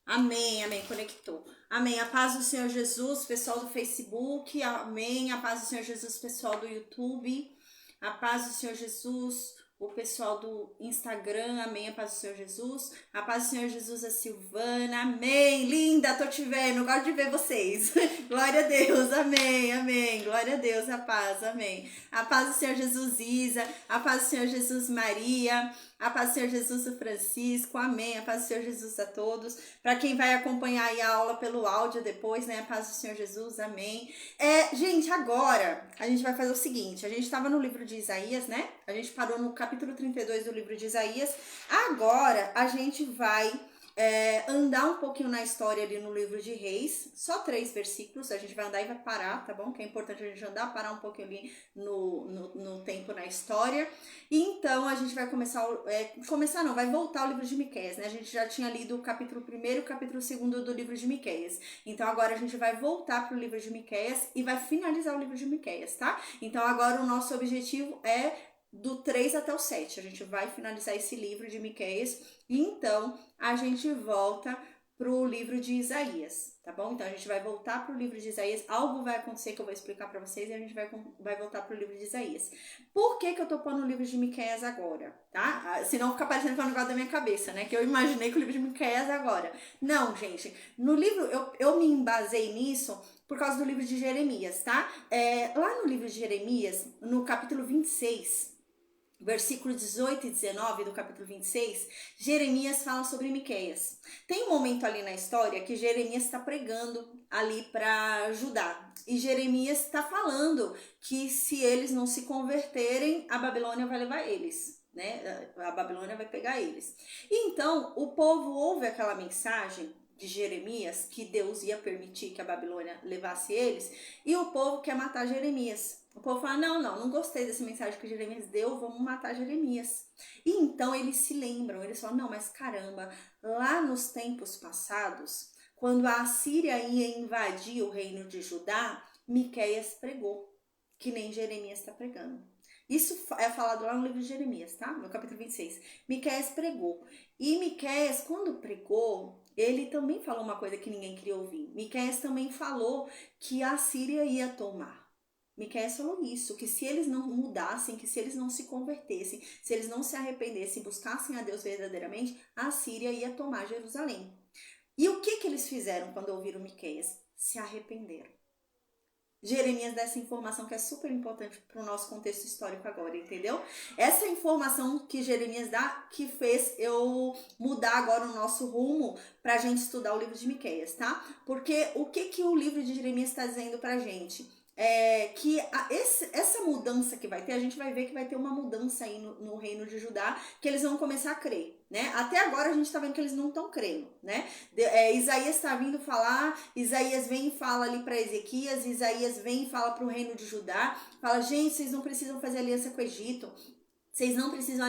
Amém, amém, conectou. Amém, a paz do Senhor Jesus, pessoal do Facebook, amém, a paz do Senhor Jesus, pessoal do YouTube, a paz do Senhor Jesus, o pessoal do Instagram, amém, a paz do Senhor Jesus, a paz do Senhor Jesus, a Silvana, amém, linda, tô te vendo, gosto de ver vocês, glória a Deus, amém, amém, glória a Deus, a paz do Senhor Jesus, Isa, a paz do Senhor Jesus, Maria, a paz do Senhor Jesus, o Francisco, amém, a paz do Senhor Jesus a todos, para quem vai acompanhar aí a aula pelo áudio depois, né, a paz do Senhor Jesus, amém. Gente, agora a gente vai fazer o seguinte, a gente estava no livro de Isaías, né, a gente parou no capítulo 32 do livro de Isaías, agora a gente vai andar um pouquinho na história ali no livro de Reis, só 3 versículos, a gente vai andar e vai parar, tá bom? Que é importante a gente andar, parar um pouquinho ali no tempo na história. E então a gente vai vai voltar ao livro de Miqueias, né? A gente já tinha lido o capítulo 1º e o capítulo 2º do livro de Miqueias. Então agora a gente vai voltar para o livro de Miqueias e vai finalizar o livro de Miqueias, tá? Então agora o nosso objetivo é do 3 até o 7. A gente vai finalizar esse livro de Miqueias e então a gente volta pro livro de Isaías, tá bom? Então a gente vai voltar pro livro de Isaías, algo vai acontecer que eu vou explicar para vocês e a gente vai voltar pro livro de Isaías. Por que eu tô pondo o livro de Miqueias agora, tá? Senão fica parecendo que é um negócio da minha cabeça, né? Que eu imaginei que o livro de Miqueias agora. Não, gente, no livro eu me embasei nisso por causa do livro de Jeremias, tá? Lá no livro de Jeremias, no capítulo 26, versículo 18 e 19 do capítulo 26, Jeremias fala sobre Miqueias. Tem um momento ali na história que Jeremias está pregando ali para Judá. E Jeremias está falando que se eles não se converterem, a Babilônia vai levar eles, né? A Babilônia vai pegar eles. E então o povo ouve aquela mensagem de Jeremias, que Deus ia permitir que a Babilônia levasse eles, e o povo quer matar Jeremias. O povo fala, não gostei dessa mensagem que Jeremias deu, vamos matar Jeremias. E então eles se lembram, eles falam, não, mas caramba, lá nos tempos passados, quando a Assíria ia invadir o reino de Judá, Miqueias pregou, que nem Jeremias está pregando. Isso é falado lá no livro de Jeremias, tá? No capítulo 26. Miqueias pregou. E Miqueias, quando pregou, ele também falou uma coisa que ninguém queria ouvir. Miqueias também falou que a Síria ia tomar. Miqueias falou isso, que se eles não mudassem, que se eles não se convertessem, se eles não se arrependessem, buscassem a Deus verdadeiramente, a Síria ia tomar Jerusalém. E o que eles fizeram quando ouviram Miqueias? Se arrependeram. Jeremias dá essa informação que é super importante para o nosso contexto histórico agora, entendeu? Essa informação que Jeremias dá que fez eu mudar agora o nosso rumo para a gente estudar o livro de Miqueias, tá? Porque o que o livro de Jeremias está dizendo para a gente? Que essa mudança que vai ter, a gente vai ver que vai ter uma mudança aí no reino de Judá, que eles vão começar a crer, né? Até agora a gente tá vendo que eles não estão crendo, né? Isaías tá vindo falar, Isaías vem e fala ali para Ezequias, Isaías vem e fala para o reino de Judá, fala, gente, vocês não precisam fazer aliança com o Egito, vocês não precisam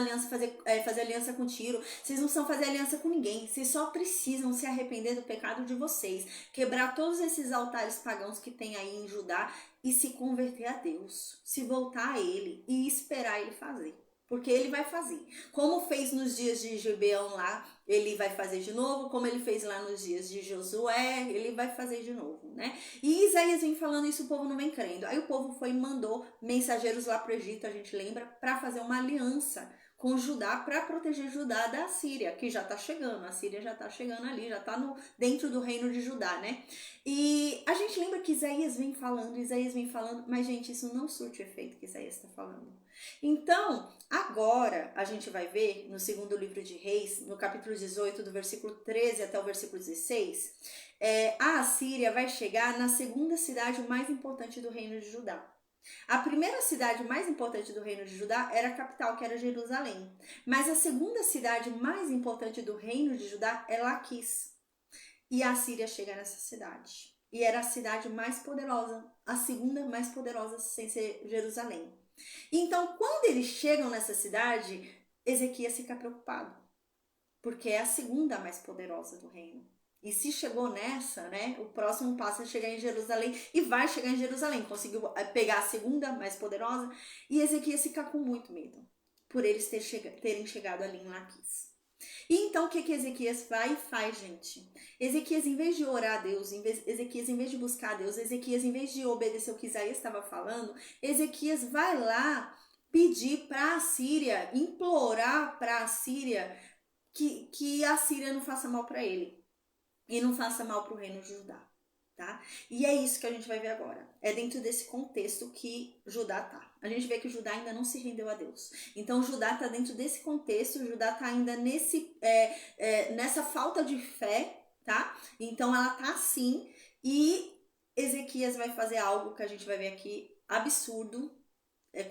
fazer aliança com Tiro. Vocês não precisam fazer aliança com ninguém. Vocês só precisam se arrepender do pecado de vocês. Quebrar todos esses altares pagãos que tem aí em Judá e se converter a Deus. Se voltar a Ele e esperar Ele fazer. Porque Ele vai fazer. Como fez nos dias de Gibeão lá, Ele vai fazer de novo. Como Ele fez lá nos dias de Josué, Ele vai fazer de novo, né? E Isaías vem falando isso, o povo não vem crendo. Aí o povo foi e mandou mensageiros lá para o Egito, a gente lembra, para fazer uma aliança com Judá para proteger Judá da Síria, que já está chegando. A Síria já está chegando ali, já está dentro do reino de Judá, né? E a gente lembra que Isaías vem falando, mas gente, isso não surte o efeito que Isaías está falando. Então, agora a gente vai ver no segundo livro de Reis, no capítulo 18, do versículo 13 até o versículo 16, a Assíria vai chegar na segunda cidade mais importante do reino de Judá. A primeira cidade mais importante do reino de Judá era a capital, que era Jerusalém. Mas a segunda cidade mais importante do reino de Judá é Laquis. E a Assíria chega nessa cidade. E era a cidade mais poderosa, a segunda mais poderosa sem ser Jerusalém. Então, quando eles chegam nessa cidade, Ezequias fica preocupado, porque é a segunda mais poderosa do reino. E se chegou nessa, né, o próximo passo é chegar em Jerusalém, e vai chegar em Jerusalém, conseguiu pegar a segunda mais poderosa, e Ezequias fica com muito medo, por eles terem chegado ali em Laquis. E então o que que Ezequias vai e faz, gente? Ezequias, em vez de orar a Deus, Ezequias, em vez de buscar a Deus, Ezequias, em vez de obedecer o que Isaías estava falando, Ezequias vai lá pedir para a Síria, implorar para a Síria que a Síria não faça mal para ele e não faça mal para o reino de Judá. Tá? E é isso que a gente vai ver agora. É dentro desse contexto que Judá tá. A gente vê que Judá ainda não se rendeu a Deus. Então Judá tá dentro desse contexto, Judá tá ainda nessa falta de fé, tá? Então ela tá assim, e Ezequias vai fazer algo que a gente vai ver aqui absurdo.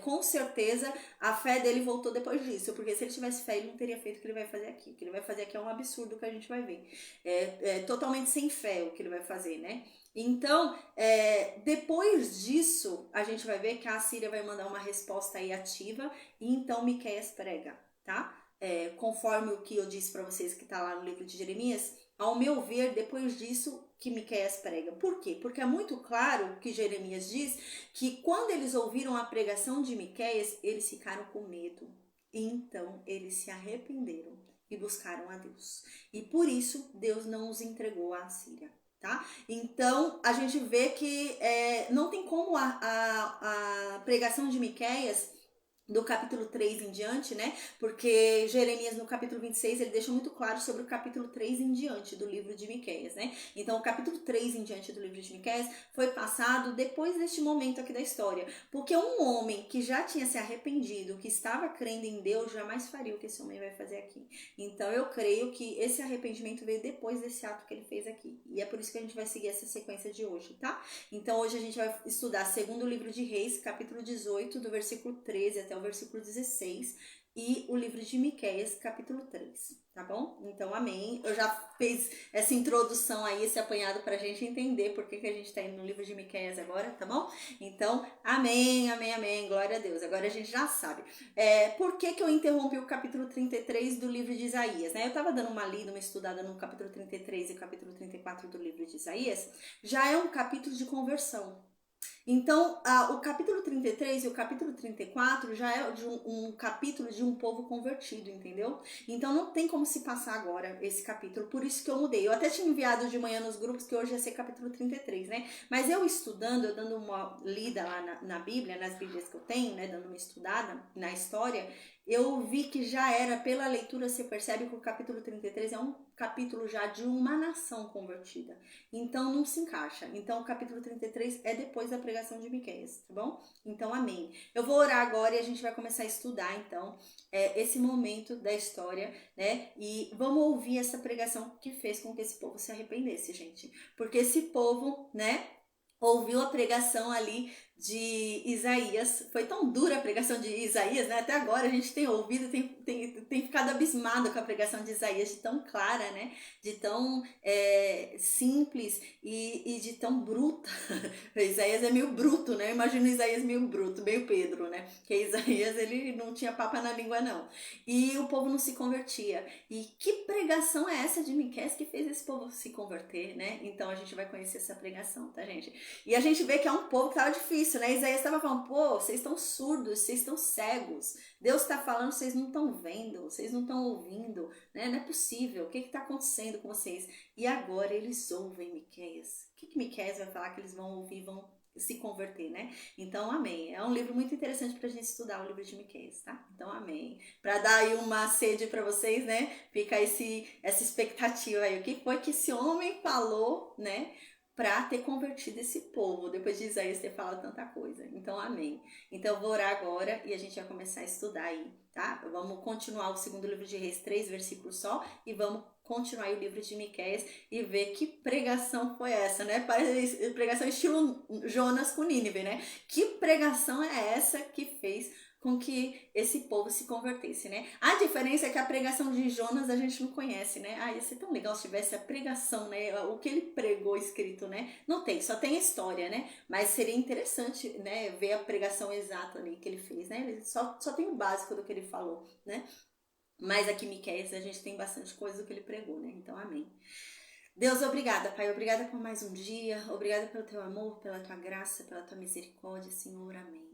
Com certeza a fé dele voltou depois disso, porque se ele tivesse fé, ele não teria feito o que ele vai fazer aqui. O que ele vai fazer aqui é um absurdo que a gente vai ver. É totalmente sem fé o que ele vai fazer, né? Então, depois disso, a gente vai ver que a Assíria vai mandar uma resposta aí ativa, e então Miqueias prega, tá? Conforme o que eu disse para vocês que tá lá no livro de Jeremias, ao meu ver, depois disso que Miqueias prega. Por quê? Porque é muito claro que Jeremias diz que quando eles ouviram a pregação de Miqueias, eles ficaram com medo. E então eles se arrependeram e buscaram a Deus. E por isso Deus não os entregou à Assíria. Tá? Então a gente vê que não tem como a pregação de Miqueias do capítulo 3 em diante, né? Porque Jeremias no capítulo 26, ele deixa muito claro sobre o capítulo 3 em diante do livro de Miqueias, né? Então o capítulo 3 em diante do livro de Miqueias foi passado depois deste momento aqui da história, porque um homem que já tinha se arrependido, que estava crendo em Deus, jamais faria o que esse homem vai fazer aqui. Então eu creio que esse arrependimento veio depois desse ato que ele fez aqui, e é por isso que a gente vai seguir essa sequência de hoje, tá? Então hoje a gente vai estudar segundo livro de Reis, capítulo 18, do versículo 13 até o versículo 16, e o livro de Miqueias, capítulo 3, tá bom? Então, amém. Eu já fiz essa introdução aí, esse apanhado pra gente entender por que a gente tá indo no livro de Miqueias agora, tá bom? Então, amém, amém, amém, glória a Deus. Agora a gente já sabe. Por que eu interrompi o capítulo 33 do livro de Isaías, né? Eu tava dando uma lida, uma estudada no capítulo 33 e capítulo 34 do livro de Isaías. Já é um capítulo de conversão. Então, o capítulo 33 e o capítulo 34 já é de um capítulo de um povo convertido, entendeu? Então, não tem como se passar agora esse capítulo, por isso que eu mudei. Eu até tinha enviado de manhã nos grupos que hoje ia ser capítulo 33, né? Mas eu estudando, eu dando uma lida lá na Bíblia, nas Bíblias que eu tenho, né? Dando uma estudada na história, eu vi que já era, pela leitura, você percebe que o capítulo 33 é um capítulo já de uma nação convertida. Então, não se encaixa. Então, o capítulo 33 é depois da pregação de Miqueias, tá bom? Então, amém. Eu vou orar agora e a gente vai começar a estudar, então, esse momento da história, né? E vamos ouvir essa pregação que fez com que esse povo se arrependesse, gente. Porque esse povo, né, ouviu a pregação ali de Isaías. Foi tão dura a pregação de Isaías, né? Até agora a gente tem ouvido, tem ficado abismado com a pregação de Isaías, de tão clara, né? De tão simples e de tão bruta. Isaías é meio bruto, né? Imagina Isaías meio bruto, meio Pedro, né? Que Isaías, ele não tinha papa na língua, não. E o povo não se convertia. E que pregação é essa de Miqueias que fez esse povo se converter, né? Então a gente vai conhecer essa pregação, tá, gente? E a gente vê que é um povo que tava difícil, né? Isaías estava falando, pô, vocês estão surdos, vocês estão cegos. Deus está falando, vocês não estão vendo, vocês não estão ouvindo, né? Não é possível. O que está acontecendo com vocês? E agora eles ouvem Miqueias. O que Miqueias vai falar que eles vão ouvir, vão se converter, né? Então, amém. É um livro muito interessante pra gente estudar, o livro de Miqueias, tá? Então, amém. Pra dar aí uma sede pra vocês, né? Fica essa expectativa aí. O que foi que esse homem falou, né? Para ter convertido esse povo, depois de Isaías ter falado tanta coisa. Então, amém. Então, eu vou orar agora e a gente vai começar a estudar aí, tá? Vamos continuar o segundo livro de Reis, 3 versículos só, e vamos continuar aí o livro de Miqueias e ver que pregação foi essa, né? Parece pregação estilo Jonas com Nínive, né? Que pregação é essa que fez com que esse povo se convertesse, né? A diferença é que a pregação de Jonas a gente não conhece, né? Ia ser tão legal se tivesse a pregação, né? O que ele pregou escrito, né? Não tem, só tem a história, né? Mas seria interessante, né? Ver a pregação exata ali que ele fez, né? Ele só tem o básico do que ele falou, né? Mas aqui em Miqueias a gente tem bastante coisa do que ele pregou, né? Então, amém. Deus, obrigada, Pai. Obrigada por mais um dia. Obrigada pelo teu amor, pela tua graça, pela tua misericórdia, Senhor. Amém.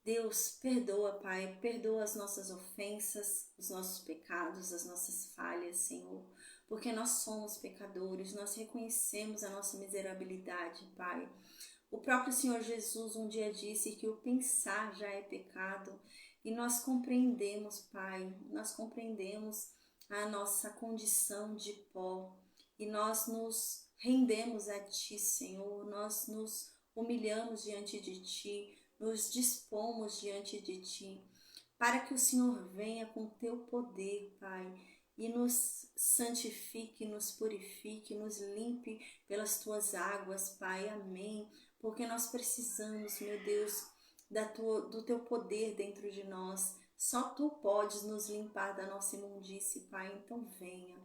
Deus, perdoa, Pai, perdoa as nossas ofensas, os nossos pecados, as nossas falhas, Senhor, porque nós somos pecadores, nós reconhecemos a nossa miserabilidade, Pai. O próprio Senhor Jesus um dia disse que o pensar já é pecado e nós compreendemos, Pai, nós compreendemos a nossa condição de pó e nós nos rendemos a Ti, Senhor, nós nos humilhamos diante de Ti, nos dispomos diante de Ti, para que o Senhor venha com Teu poder, Pai, e nos santifique, nos purifique, nos limpe pelas Tuas águas, Pai, amém, porque nós precisamos, meu Deus, do Teu poder dentro de nós, só Tu podes nos limpar da nossa imundície, Pai, então venha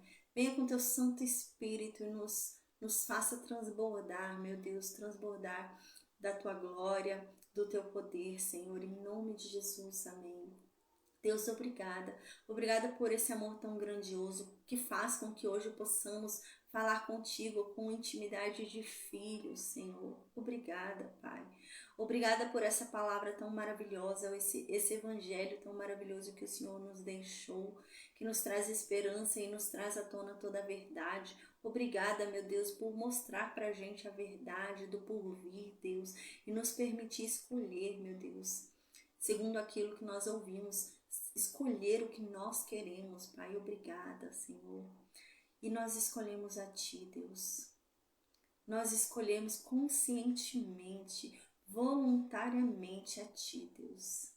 com Teu Santo Espírito e nos faça transbordar, meu Deus, transbordar da Tua glória, do Teu poder, Senhor, em nome de Jesus, amém. Deus, obrigada. Obrigada por esse amor tão grandioso que faz com que hoje possamos falar contigo com intimidade de filhos, Senhor. Obrigada, Pai. Obrigada por essa palavra tão maravilhosa, esse evangelho tão maravilhoso que o Senhor nos deixou, que nos traz esperança e nos traz à tona toda a verdade. Obrigada, meu Deus, por mostrar pra gente a verdade do porvir, Deus, e nos permitir escolher, meu Deus, segundo aquilo que nós ouvimos, escolher o que nós queremos, Pai. Obrigada, Senhor. E nós escolhemos a Ti, Deus. Nós escolhemos conscientemente, voluntariamente a Ti, Deus.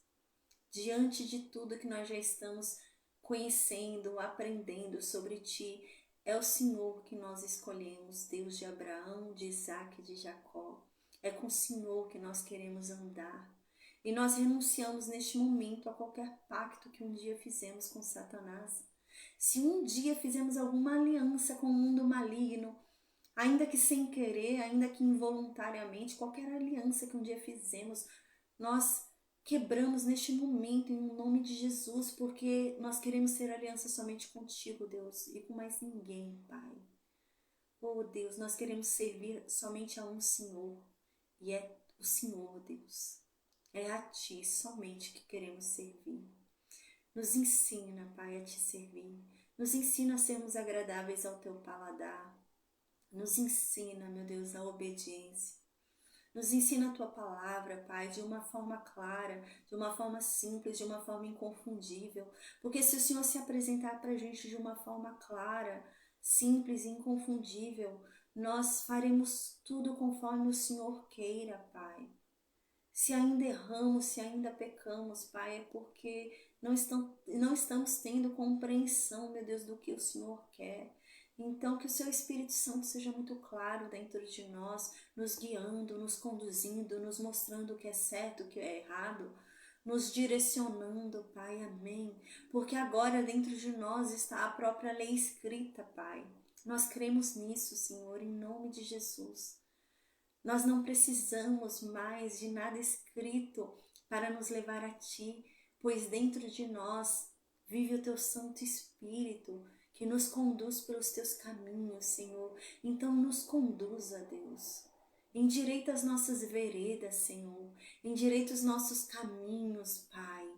Diante de tudo que nós já estamos conhecendo, aprendendo sobre Ti, é o Senhor que nós escolhemos, Deus de Abraão, de Isaac e de Jacó. É com o Senhor que nós queremos andar. E nós renunciamos neste momento a qualquer pacto que um dia fizemos com Satanás. Se um dia fizemos alguma aliança com o mundo maligno, ainda que sem querer, ainda que involuntariamente, qualquer aliança que um dia fizemos, nós quebramos neste momento em nome de Jesus, porque nós queremos ter aliança somente contigo, Deus, e com mais ninguém, Pai. Oh Deus, nós queremos servir somente a um Senhor, e é o Senhor, Deus. É a Ti somente que queremos servir. Nos ensina, Pai, a Te servir. Nos ensina a sermos agradáveis ao Teu paladar. Nos ensina, meu Deus, a obediência. Nos ensina a Tua palavra, Pai, de uma forma clara, de uma forma simples, de uma forma inconfundível. Porque se o Senhor se apresentar para a gente de uma forma clara, simples e inconfundível, nós faremos tudo conforme o Senhor queira, Pai. Se ainda erramos, se ainda pecamos, Pai, é porque não estamos tendo compreensão, meu Deus, do que o Senhor quer. Então, que o Seu Espírito Santo seja muito claro dentro de nós, nos guiando, nos conduzindo, nos mostrando o que é certo, o que é errado, nos direcionando, Pai, amém. Porque agora dentro de nós está a própria lei escrita, Pai. Nós cremos nisso, Senhor, em nome de Jesus. Nós não precisamos mais de nada escrito para nos levar a Ti, pois dentro de nós vive o Teu Santo Espírito, que nos conduz pelos Teus caminhos, Senhor. Então nos conduza, Deus. Endireita as nossas veredas, Senhor. Endireita os nossos caminhos, Pai.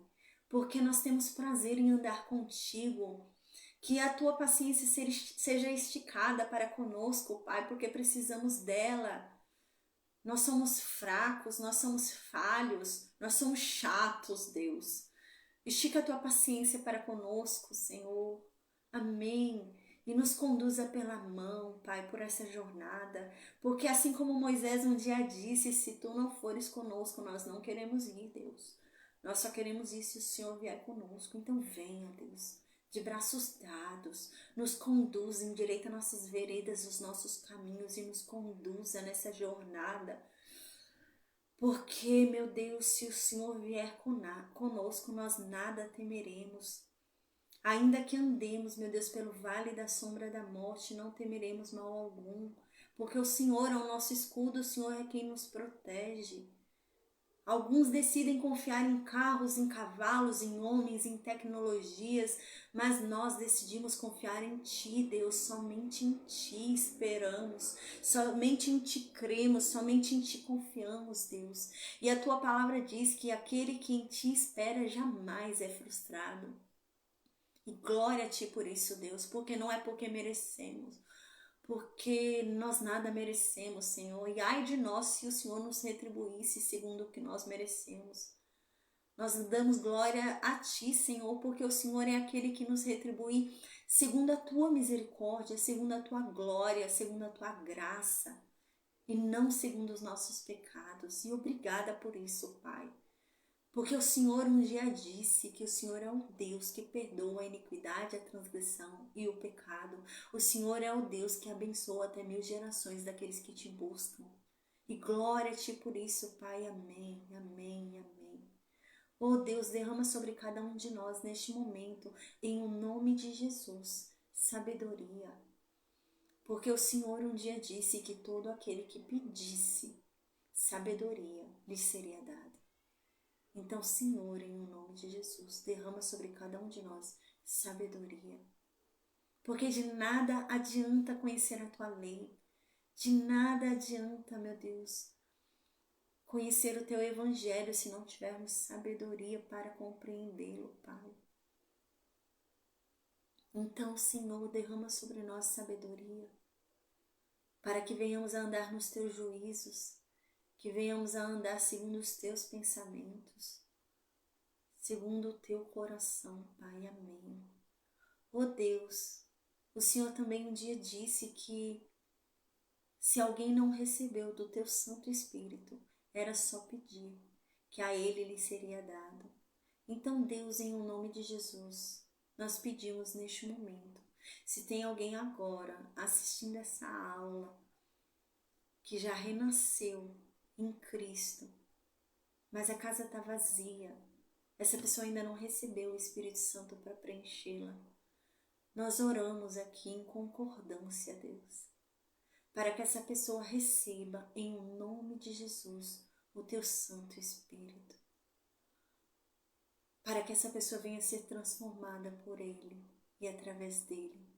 Porque nós temos prazer em andar contigo. Que a Tua paciência seja esticada para conosco, Pai, porque precisamos dela. Nós somos fracos, nós somos falhos, nós somos chatos, Deus. Estica a Tua paciência para conosco, Senhor. Amém. E nos conduza pela mão, Pai, por essa jornada. Porque assim como Moisés um dia disse, se Tu não fores conosco, nós não queremos ir, Deus. Nós só queremos ir se o Senhor vier conosco. Então venha, Deus, de braços dados, nos conduza, endireita nossas veredas, os nossos caminhos e nos conduza nessa jornada. Porque, meu Deus, se o Senhor vier conosco, nós nada temeremos. Ainda que andemos, meu Deus, pelo vale da sombra da morte, não temeremos mal algum. Porque o Senhor é o nosso escudo, o Senhor é quem nos protege. Alguns decidem confiar em carros, em cavalos, em homens, em tecnologias, mas nós decidimos confiar em Ti, Deus. Somente em Ti esperamos, somente em Ti cremos, somente em Ti confiamos, Deus. E a Tua palavra diz que aquele que em Ti espera jamais é frustrado. E glória a Ti por isso, Deus, porque não é porque merecemos, porque nós nada merecemos, Senhor. E ai de nós se o Senhor nos retribuísse segundo o que nós merecemos. Nós damos glória a Ti, Senhor, porque o Senhor é aquele que nos retribui segundo a Tua misericórdia, segundo a Tua glória, segundo a Tua graça, e não segundo os nossos pecados. E obrigada por isso, Pai. Porque o Senhor um dia disse que o Senhor é o Deus que perdoa a iniquidade, a transgressão e o pecado. O Senhor é o Deus que abençoa até 1000 gerações daqueles que te buscam. E glória a Ti por isso, Pai. Amém, amém, amém. Oh Deus, derrama sobre cada um de nós neste momento, em o nome de Jesus, sabedoria. Porque o Senhor um dia disse que todo aquele que pedisse sabedoria lhe seria dada. Então, Senhor, em o nome de Jesus, derrama sobre cada um de nós sabedoria. Porque de nada adianta conhecer a Tua lei, de nada adianta, meu Deus, conhecer o Teu Evangelho se não tivermos sabedoria para compreendê-lo, Pai. Então, Senhor, derrama sobre nós sabedoria, para que venhamos a andar nos Teus juízos, que venhamos a andar segundo os Teus pensamentos, segundo o Teu coração, Pai. Amém. Oh Deus, o Senhor também um dia disse que se alguém não recebeu do Teu Santo Espírito, era só pedir, que a Ele lhe seria dado. Então, Deus, em o nome de Jesus, nós pedimos neste momento, se tem alguém agora assistindo essa aula, que já renasceu em Cristo, mas a casa está vazia, essa pessoa ainda não recebeu o Espírito Santo para preenchê-la. Nós oramos aqui em concordância, Deus, para que essa pessoa receba, em o nome de Jesus, o Teu Santo Espírito. Para que essa pessoa venha ser transformada por Ele e através dEle.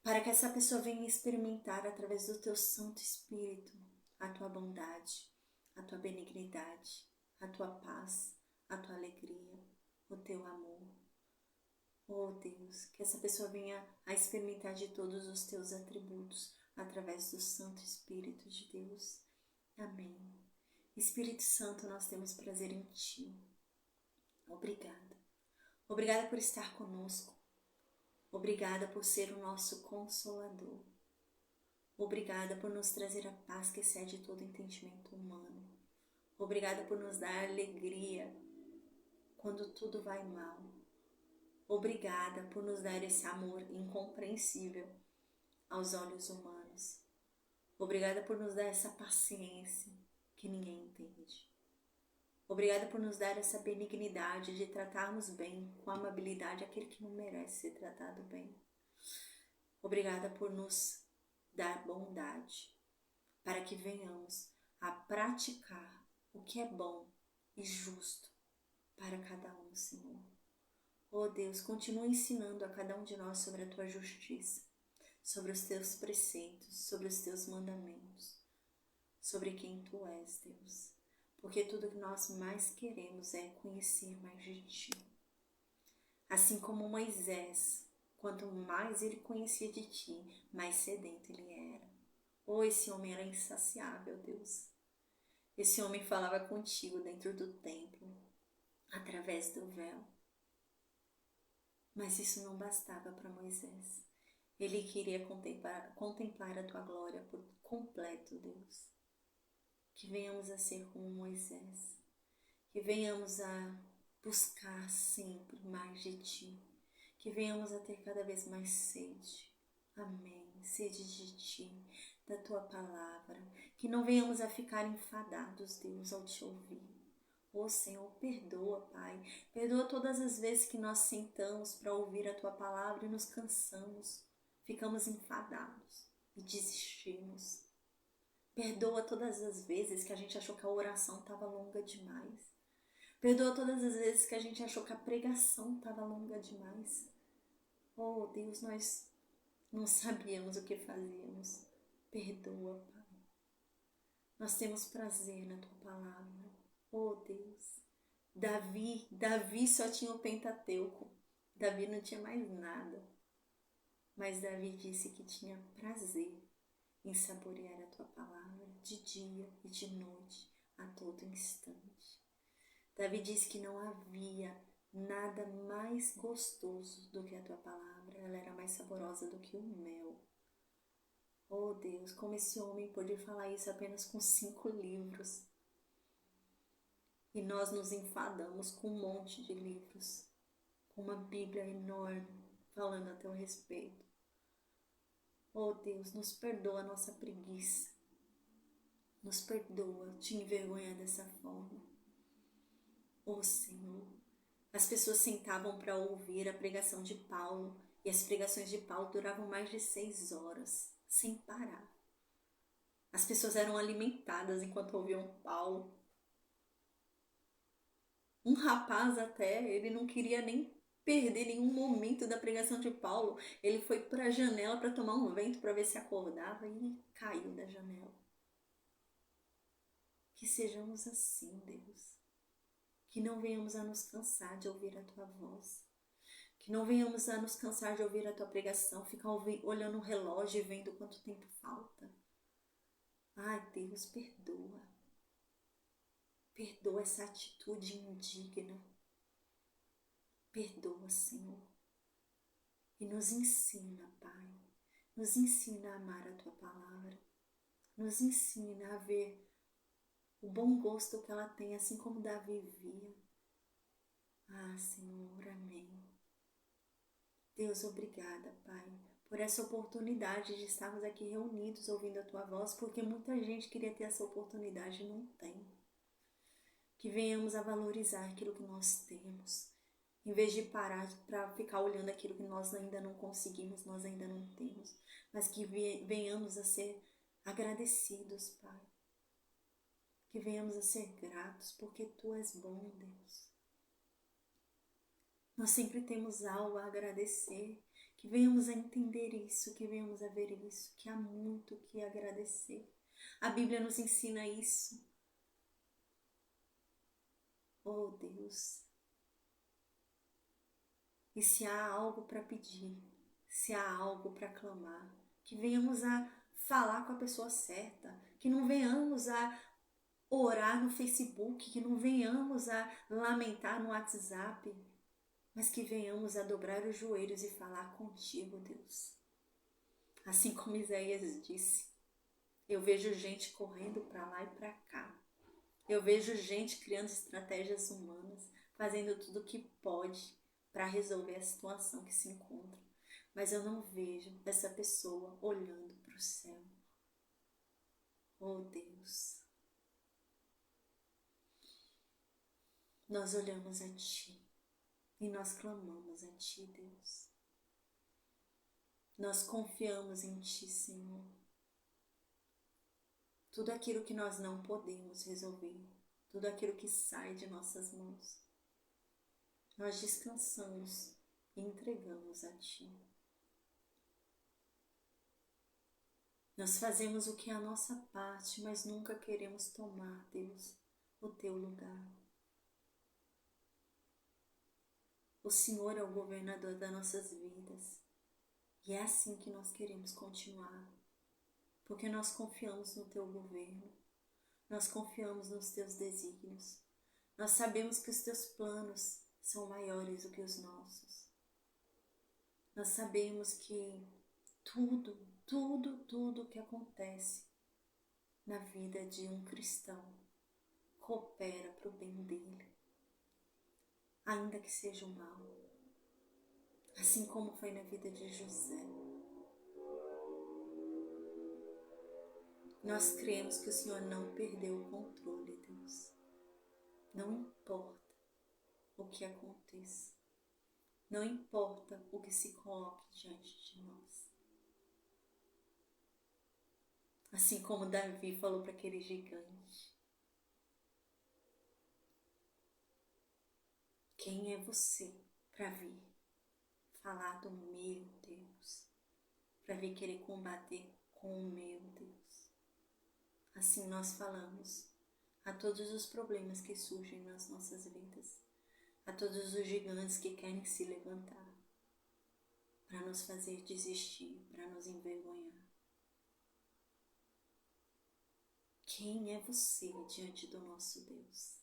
Para que essa pessoa venha experimentar, através do Teu Santo Espírito, a Tua bondade, a Tua benignidade, a Tua paz, a Tua alegria, o Teu amor. Oh Deus, que essa pessoa venha a experimentar de todos os Teus atributos através do Santo Espírito de Deus. Amém. Espírito Santo, nós temos prazer em Ti. Obrigada. Obrigada por estar conosco. Obrigada por ser o nosso Consolador. Obrigada por nos trazer a paz que excede todo entendimento humano. Obrigada por nos dar alegria quando tudo vai mal. Obrigada por nos dar esse amor incompreensível aos olhos humanos. Obrigada por nos dar essa paciência que ninguém entende. Obrigada por nos dar essa benignidade de tratarmos bem, com amabilidade, aquele que não merece ser tratado bem. Obrigada por nos dar bondade, para que venhamos a praticar o que é bom e justo para cada um, Senhor. Oh Deus, continua ensinando a cada um de nós sobre a Tua justiça, sobre os Teus preceitos, sobre os Teus mandamentos, sobre quem Tu és, Deus. Porque tudo que nós mais queremos é conhecer mais de Ti. Assim como Moisés, quanto mais ele conhecia de Ti, mais sedento ele era. Oh, esse homem era insaciável, Deus. Esse homem falava contigo dentro do templo, através do véu. Mas isso não bastava para Moisés. Ele queria contemplar a Tua glória por completo, Deus. Que venhamos a ser como Moisés. Que venhamos a buscar sempre mais de Ti. Que venhamos a ter cada vez mais sede. Amém. Sede de Ti, da Tua palavra. Que não venhamos a ficar enfadados, Deus, ao Te ouvir. Ô Senhor, perdoa, Pai. Perdoa todas as vezes que nós sentamos para ouvir a Tua palavra e nos cansamos. Ficamos enfadados e desistimos. Perdoa todas as vezes que a gente achou que a oração estava longa demais. Perdoa todas as vezes que a gente achou que a pregação estava longa demais. Oh, Deus, nós não sabíamos o que fazíamos. Perdoa, Pai. Nós temos prazer na Tua palavra. Oh, Deus. Davi só tinha o Pentateuco. Davi não tinha mais nada. Mas Davi disse que tinha prazer em saborear a Tua palavra de dia e de noite, a todo instante. Davi disse que não havia nada mais gostoso do que a Tua palavra. Ela era mais saborosa do que o mel. Oh Deus, como esse homem pôde falar isso apenas com 5 livros. E nós nos enfadamos com um monte de livros, com uma Bíblia enorme falando a Teu respeito. Oh Deus, nos perdoa a nossa preguiça. Nos perdoa te envergonhar dessa forma. Oh Senhor, as pessoas sentavam para ouvir a pregação de Paulo e as pregações de Paulo duravam mais de 6 horas, sem parar. As pessoas eram alimentadas enquanto ouviam Paulo. Um rapaz até, ele não queria nem perder nenhum momento da pregação de Paulo. Ele foi para a janela para tomar um vento para ver se acordava e caiu da janela. Que sejamos assim, Deus. Que não venhamos a nos cansar de ouvir a Tua voz. Que não venhamos a nos cansar de ouvir a Tua pregação, ficar olhando o relógio e vendo quanto tempo falta. Ai, Deus, perdoa. Perdoa essa atitude indigna. Perdoa, Senhor. E nos ensina, Pai. Nos ensina a amar a Tua palavra. Nos ensina a ver o bom gosto que ela tem, assim como Davi via. Ah, Senhor, amém. Deus, obrigada, Pai, por essa oportunidade de estarmos aqui reunidos ouvindo a Tua voz, porque muita gente queria ter essa oportunidade e não tem. Que venhamos a valorizar aquilo que nós temos, em vez de parar para ficar olhando aquilo que nós ainda não conseguimos, nós ainda não temos, mas que venhamos a ser agradecidos, Pai. Que venhamos a ser gratos, porque Tu és bom, Deus. Nós sempre temos algo a agradecer, que venhamos a entender isso, que venhamos a ver isso, que há muito que agradecer. A Bíblia nos ensina isso. Oh Deus! E se há algo para pedir, se há algo para clamar, que venhamos a falar com a pessoa certa, que não venhamos a orar no Facebook, que não venhamos a lamentar no WhatsApp, mas que venhamos a dobrar os joelhos e falar contigo, Deus. Assim como Isaías disse, eu vejo gente correndo para lá e para cá. Eu vejo gente criando estratégias humanas, fazendo tudo o que pode para resolver a situação que se encontra. Mas eu não vejo essa pessoa olhando para o céu. Oh Deus, nós olhamos a Ti. E nós clamamos a Ti, Deus. Nós confiamos em Ti, Senhor. Tudo aquilo que nós não podemos resolver, tudo aquilo que sai de nossas mãos, nós descansamos e entregamos a Ti. Nós fazemos o que é a nossa parte, mas nunca queremos tomar, Deus, o Teu lugar. O Senhor é o governador das nossas vidas. E é assim que nós queremos continuar. Porque nós confiamos no Teu governo. Nós confiamos nos Teus desígnios. Nós sabemos que os Teus planos são maiores do que os nossos. Nós sabemos que tudo que acontece na vida de um cristão coopera para o bem dele. Ainda que seja o mal, assim como foi na vida de José. Nós cremos que o Senhor não perdeu o controle, Deus. Não importa o que aconteça, não importa o que se coloque diante de nós. Assim como Davi falou para aquele gigante. Quem é você para vir falar do meu Deus? Para vir querer combater com o meu Deus? Assim nós falamos a todos os problemas que surgem nas nossas vidas, a todos os gigantes que querem se levantar para nos fazer desistir, para nos envergonhar. Quem é você diante do nosso Deus?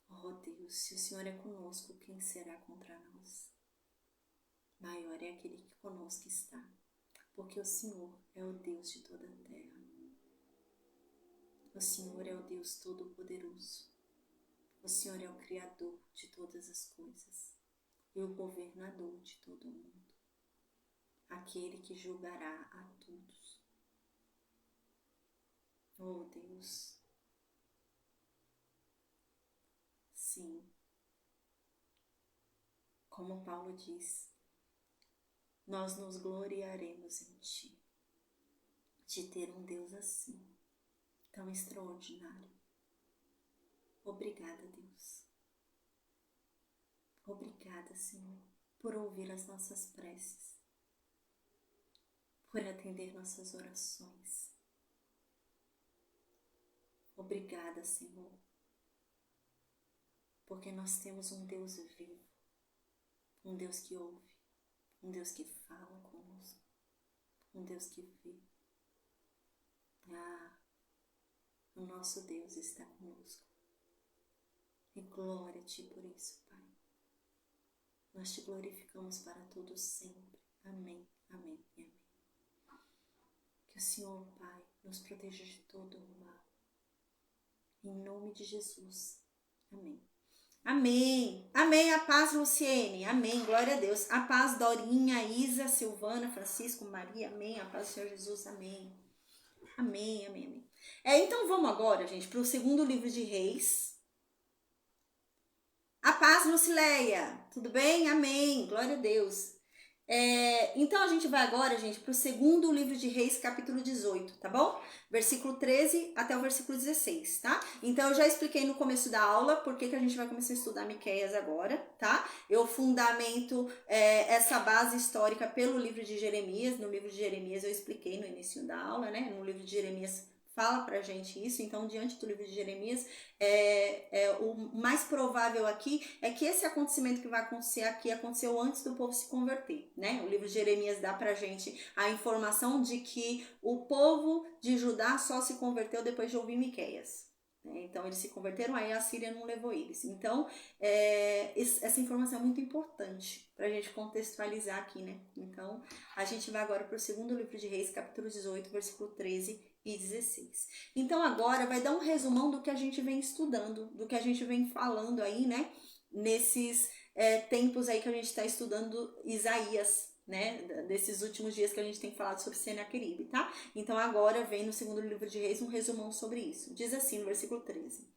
Oh Deus, se o Senhor é conosco, quem será contra nós? Maior é aquele que conosco está, porque o Senhor é o Deus de toda a terra. O Senhor é o Deus Todo-Poderoso. O Senhor é o Criador de todas as coisas e o governador de todo o mundo, aquele que julgará a todos. Oh Deus, sim, como Paulo diz, nós nos gloriaremos em Ti, de ter um Deus assim, tão extraordinário. Obrigada, Deus. Obrigada, Senhor, por ouvir as nossas preces, por atender nossas orações. Obrigada, Senhor, porque nós temos um Deus vivo, um Deus que ouve, um Deus que fala conosco, um Deus que vê. O nosso Deus está conosco. E glória a Ti por isso, Pai. Nós Te glorificamos para todos sempre. Amém, amém e amém. Que o Senhor, Pai, nos proteja de todo o mal. Em nome de Jesus. Amém. Amém. Amém. A paz, Luciene. Amém. Glória a Deus. A paz, Dorinha, Isa, Silvana, Francisco, Maria. Amém. A paz do Senhor Jesus. Amém. Amém, amém, amém. Então vamos agora, gente, para o segundo livro de Reis. A paz, Lucileia. Tudo bem? Amém. Glória a Deus. Então a gente vai agora, gente, para o segundo livro de Reis, capítulo 18, tá bom? Versículo 13 até o versículo 16, tá? Então eu já expliquei no começo da aula por que a gente vai começar a estudar Miqueias agora, tá? Eu fundamento essa base histórica pelo livro de Jeremias. No livro de Jeremias eu expliquei no início da aula, né? No livro de Jeremias fala pra gente isso. Então, diante do livro de Jeremias, o mais provável aqui é que esse acontecimento que vai acontecer aqui aconteceu antes do povo se converter, né? O livro de Jeremias dá pra gente a informação de que o povo de Judá só se converteu depois de ouvir Miqueias. Então eles se converteram, aí a Síria não levou eles. Então essa informação é muito importante para a gente contextualizar aqui, né? Então a gente vai agora para o segundo livro de Reis, capítulo 18, versículo 13 e 16. Então agora vai dar um resumão do que a gente vem estudando, do que a gente vem falando aí, né? Nesses tempos aí que a gente está estudando Isaías, né, desses últimos dias que a gente tem falado sobre Senaqueribe, tá? Então agora vem no segundo livro de Reis um resumão sobre isso. Diz assim no versículo 13: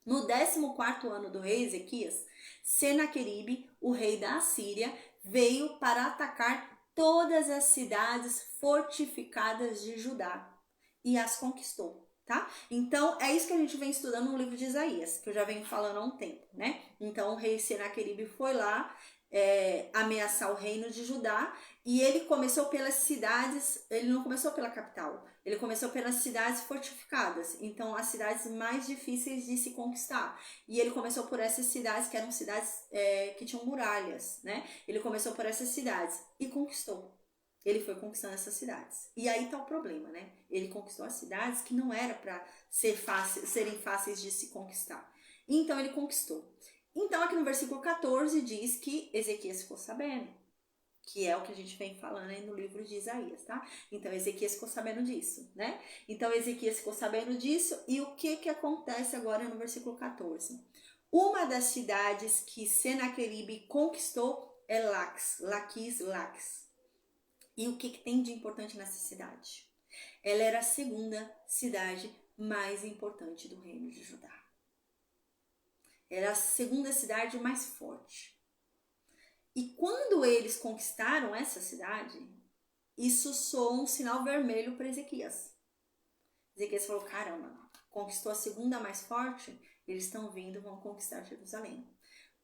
No 14º ano do rei Ezequias, Senaqueribe, o rei da Assíria, veio para atacar todas as cidades fortificadas de Judá e as conquistou. Tá? Então, é isso que a gente vem estudando no livro de Isaías, que eu já venho falando há um tempo, né? Então, o rei Senaqueribe foi lá ameaçar o reino de Judá, e ele começou pelas cidades, ele não começou pela capital, ele começou pelas cidades fortificadas, então as cidades mais difíceis de se conquistar, e ele começou por essas cidades que eram cidades que tinham muralhas, né? Ele começou por essas cidades e conquistou. Ele foi conquistando essas cidades. E aí tá o problema, né? Ele conquistou as cidades que não era para serem fáceis de se conquistar. Então ele conquistou. Então aqui no versículo 14 diz que Ezequias ficou sabendo, que é o que a gente vem falando aí no livro de Isaías, tá? Então Ezequias ficou sabendo disso, né? Então Ezequias ficou sabendo disso, e o que acontece agora no versículo 14? Uma das cidades que Senaqueribe conquistou é Laquis. E o que tem de importante nessa cidade? Ela era a segunda cidade mais importante do reino de Judá. Era a segunda cidade mais forte. E quando eles conquistaram essa cidade, isso soou um sinal vermelho para Ezequias. Ezequias falou, caramba, conquistou a segunda mais forte, eles estão vindo, vão conquistar Jerusalém.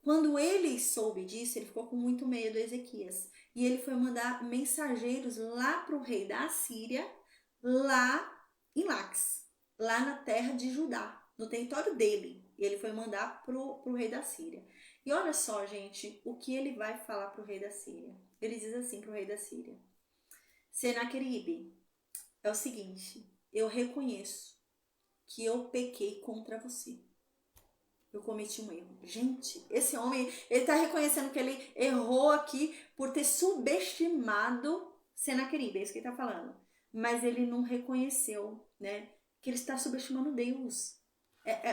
Quando ele soube disso, ele ficou com muito medo, Ezequias. E ele foi mandar mensageiros lá para o rei da Assíria, lá em Laques, lá na terra de Judá, no território dele. E ele foi mandar para o rei da Síria. E olha só, gente, o que ele vai falar para o rei da Síria. Ele diz assim para o rei da Síria: Senaqueribe, é o seguinte, eu reconheço que eu pequei contra você. Eu cometi um erro. Gente, esse homem, ele está reconhecendo que ele errou aqui por ter subestimado Senaqueribe, é isso que ele está falando. Mas ele não reconheceu, né, que ele está subestimando Deus.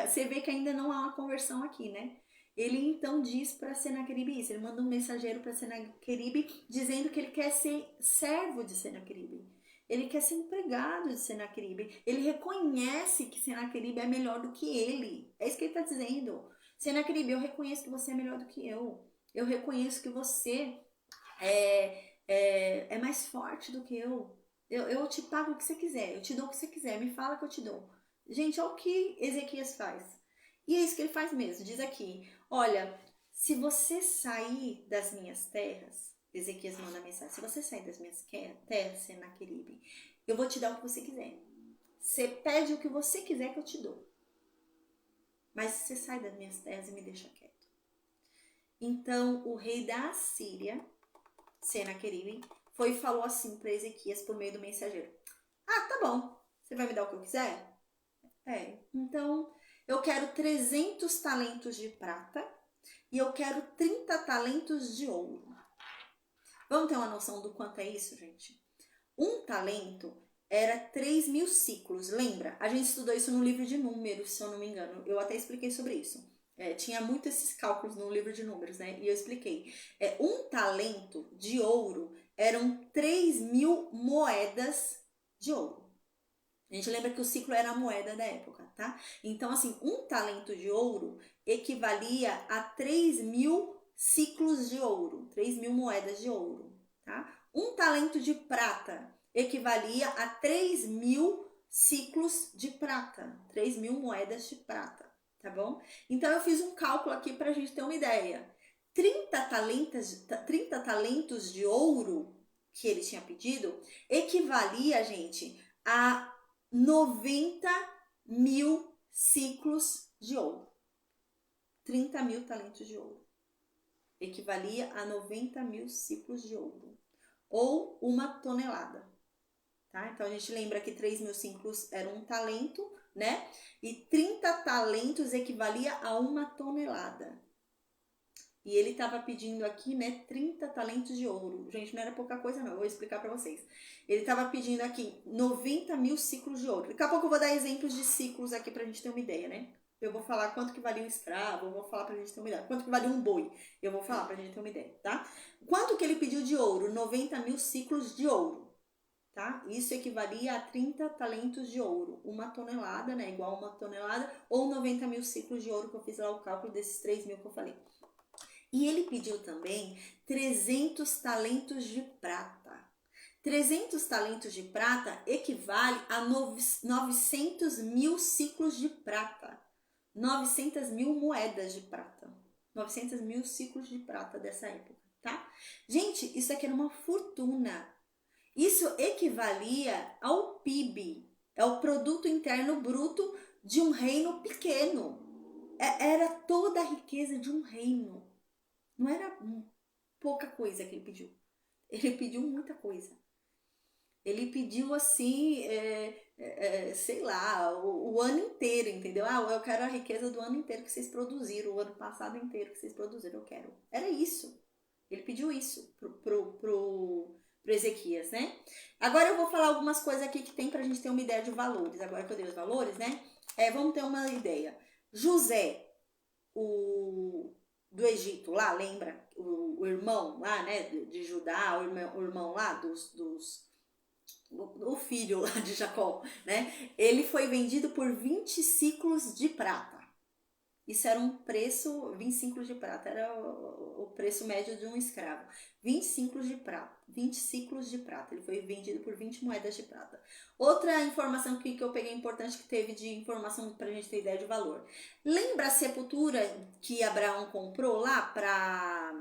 Você vê que ainda não há uma conversão aqui, né? Ele então diz para Senaqueribe isso. Ele manda um mensageiro para Senaqueribe dizendo que ele quer ser servo de Senaqueribe. Ele quer ser empregado de Senaqueribe. Ele reconhece que Senaqueribe é melhor do que ele. É isso que ele está dizendo. Senaqueribe, eu reconheço que você é melhor do que eu. Eu reconheço que você é mais forte do que eu. Eu te pago o que você quiser. Eu te dou o que você quiser. Me fala que eu te dou. Gente, olha o que Ezequias faz. E é isso que ele faz mesmo. Diz aqui, olha, se você sair das minhas terras, Ezequias manda mensagem, se você sair das minhas terras, Senaqueribe, eu vou te dar o que você quiser. Você pede o que você quiser que eu te dou. Mas você sai das minhas terras e me deixa quieto. Então, o rei da Assíria, Senaqueribe, foi e falou assim para Ezequias por meio do mensageiro. Ah, tá bom. Você vai me dar o que eu quiser? Então eu quero 300 talentos de prata e eu quero 30 talentos de ouro. Vamos ter uma noção do quanto é isso, gente? Um talento era 3.000 ciclos, lembra? A gente estudou isso no livro de números, se eu não me engano. Eu até expliquei sobre isso. Tinha muito esses cálculos no livro de números, né? E eu expliquei. Um talento de ouro eram 3.000 moedas de ouro. A gente lembra que o ciclo era a moeda da época, tá? Então, assim, um talento de ouro equivalia a 3.000 ciclos de ouro, 3.000 moedas de ouro, tá? Um talento de prata equivalia a 3.000 ciclos de prata, 3.000 moedas de prata, tá bom? Então, eu fiz um cálculo aqui pra gente ter uma ideia. 30 talentos de ouro que ele tinha pedido equivalia, gente, a 90.000 ciclos de ouro. 30.000 talentos de ouro. Equivalia a 90.000 ciclos de ouro. Ou 1 tonelada. Tá? Então a gente lembra que 3.000 ciclos era um talento, né? E 30 talentos equivalia a 1 tonelada. E ele estava pedindo aqui, né, 30 talentos de ouro. Gente, não era pouca coisa não, eu vou explicar para vocês. Ele estava pedindo aqui 90.000 ciclos de ouro. Daqui a pouco eu vou dar exemplos de ciclos aqui pra gente ter uma ideia, né? Eu vou falar quanto que valia um escravo, eu vou falar pra gente ter uma ideia. Quanto que valia um boi, eu vou falar pra gente ter uma ideia, tá? Quanto que ele pediu de ouro? 90.000 ciclos de ouro, tá? Isso equivalia a 30 talentos de ouro. 1 tonelada, né, igual a 1 tonelada, ou 90.000 ciclos de ouro, que eu fiz lá o cálculo desses 3.000 que eu falei. E ele pediu também 300 talentos de prata. 300 talentos de prata equivale a 900.000 ciclos de prata. 900.000 moedas de prata. 900.000 ciclos de prata dessa época, tá? Gente, isso aqui era uma fortuna. Isso equivalia ao PIB, é o Produto Interno Bruto de um reino pequeno. Era toda a riqueza de um reino. Não era pouca coisa que ele pediu. Ele pediu muita coisa. Ele pediu assim, sei lá, o ano inteiro, entendeu? Ah, eu quero a riqueza do ano inteiro que vocês produziram, o ano passado inteiro que vocês produziram, eu quero. Era isso. Ele pediu isso pro Ezequias, né? Agora eu vou falar algumas coisas aqui que tem pra gente ter uma ideia de valores. Agora que eu dei os valores, né? Vamos ter uma ideia. José, do Egito lá, lembra? O irmão lá, né, de Judá, o irmão lá o filho lá de Jacó, né? Ele foi vendido por 20 ciclos de prata. Isso era um preço, 20 ciclos de prata, era o preço médio de um escravo. 20 ciclos de prata, 20 ciclos de prata. Ele foi vendido por 20 moedas de prata. Outra informação que eu peguei importante que teve de informação pra gente ter ideia de valor. Lembra a sepultura que Abraão comprou lá para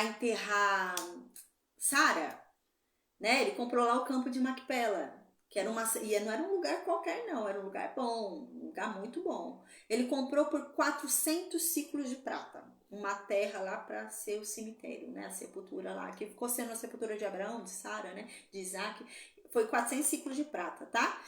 enterrar Sara? Né? Ele comprou lá o campo de Macpela, que era e não era um lugar qualquer não, era um lugar bom, um lugar muito bom. Ele comprou por 400 ciclos de prata, uma terra lá para ser o cemitério, né? A sepultura lá, que ficou sendo a sepultura de Abraão, de Sara, né? De Isaac, foi 400 ciclos de prata, tá?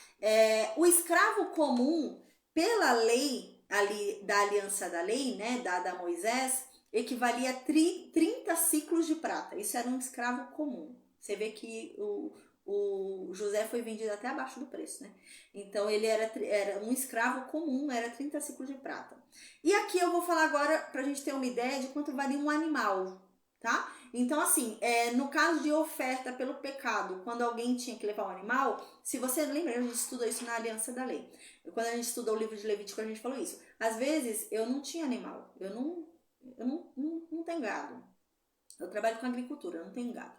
O escravo comum, pela lei ali da aliança da lei, né? Dada a Moisés, equivalia a 30 ciclos de prata. Isso era um escravo comum. Você vê que o José foi vendido até abaixo do preço, né? Então ele era um escravo comum, era 30 ciclos de prata. E aqui eu vou falar agora pra gente ter uma ideia de quanto valia um animal, tá? Então, assim, no caso de oferta pelo pecado, quando alguém tinha que levar um animal, se você lembra, a gente estudou isso na Aliança da Lei. Quando a gente estudou o livro de Levítico, a gente falou isso. Às vezes, eu não tinha animal, eu não tenho gado. Eu trabalho com agricultura, eu não tenho gado.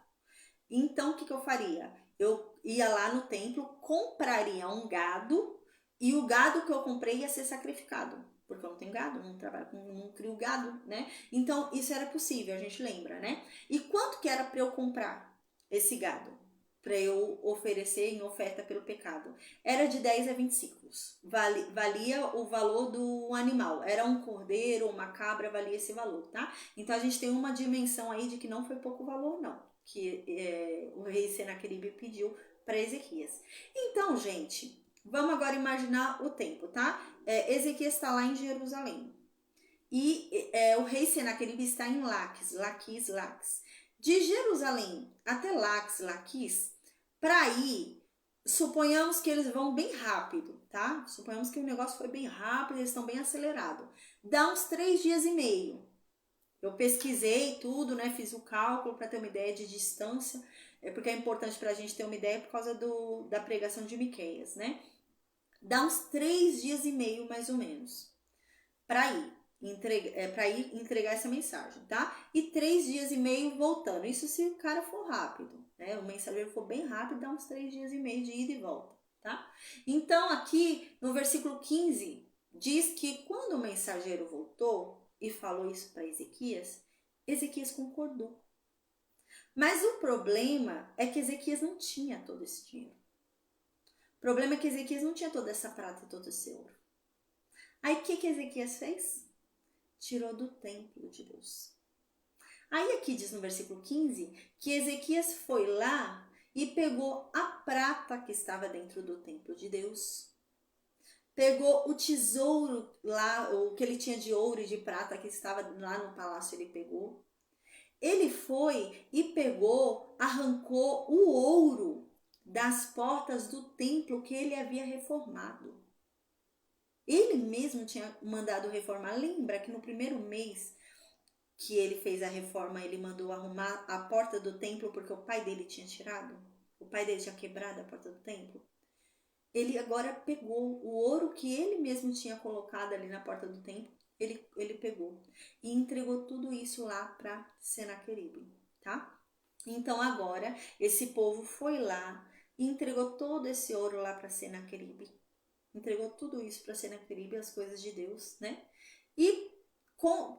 Então, o que eu faria? Eu ia lá no templo, compraria um gado e o gado que eu comprei ia ser sacrificado. Porque eu não tenho gado, não trabalho com, não crio gado, né? Então, isso era possível, a gente lembra, né? E quanto que era para eu comprar esse gado? Para eu oferecer em oferta pelo pecado? Era de 10 a 20 ciclos. Valia o valor do animal. Era um cordeiro, uma cabra, valia esse valor, tá? Então, a gente tem uma dimensão aí de que não foi pouco valor, não. Que o rei Senaqueribe pediu para Ezequias. Então, gente, vamos agora imaginar o tempo, tá? Ezequias está lá em Jerusalém. E o rei Senaqueribe está em Laquis. De Jerusalém até Laquis, para ir, suponhamos que eles vão bem rápido, tá? Suponhamos que o negócio foi bem rápido, eles estão bem acelerados. Dá uns 3 dias e meio. Eu pesquisei tudo, né? Fiz o cálculo para ter uma ideia de distância, porque é importante para a gente ter uma ideia por causa da pregação de Miqueias, né? Dá uns 3 dias e meio, mais ou menos, para ir entregar essa mensagem, tá? E 3 dias e meio voltando. Isso se o cara for rápido, né? O mensageiro for bem rápido, dá uns 3 dias e meio de ida e volta, tá? Então, aqui no versículo 15, diz que quando o mensageiro voltou e falou isso para Ezequias, Ezequias concordou. Mas o problema é que Ezequias não tinha todo esse dinheiro. O problema é que Ezequias não tinha toda essa prata e todo esse ouro. Aí o que Ezequias fez? Tirou do templo de Deus. Aí aqui diz no versículo 15 que Ezequias foi lá e pegou a prata que estava dentro do templo de Deus. Pegou o tesouro lá, o que ele tinha de ouro e de prata que estava lá no palácio, ele pegou. Ele foi e pegou, arrancou o ouro das portas do templo que ele havia reformado. Ele mesmo tinha mandado reformar. Lembra que no primeiro mês que ele fez a reforma, ele mandou arrumar a porta do templo porque o pai dele tinha tirado? O pai dele tinha quebrado a porta do templo? Ele agora pegou o ouro que ele mesmo tinha colocado ali na porta do templo, ele pegou e entregou tudo isso lá para Senaqueribe, tá? Então agora esse povo foi lá e entregou todo esse ouro lá para Senaqueribe, entregou tudo isso para Senaqueribe, as coisas de Deus, né? E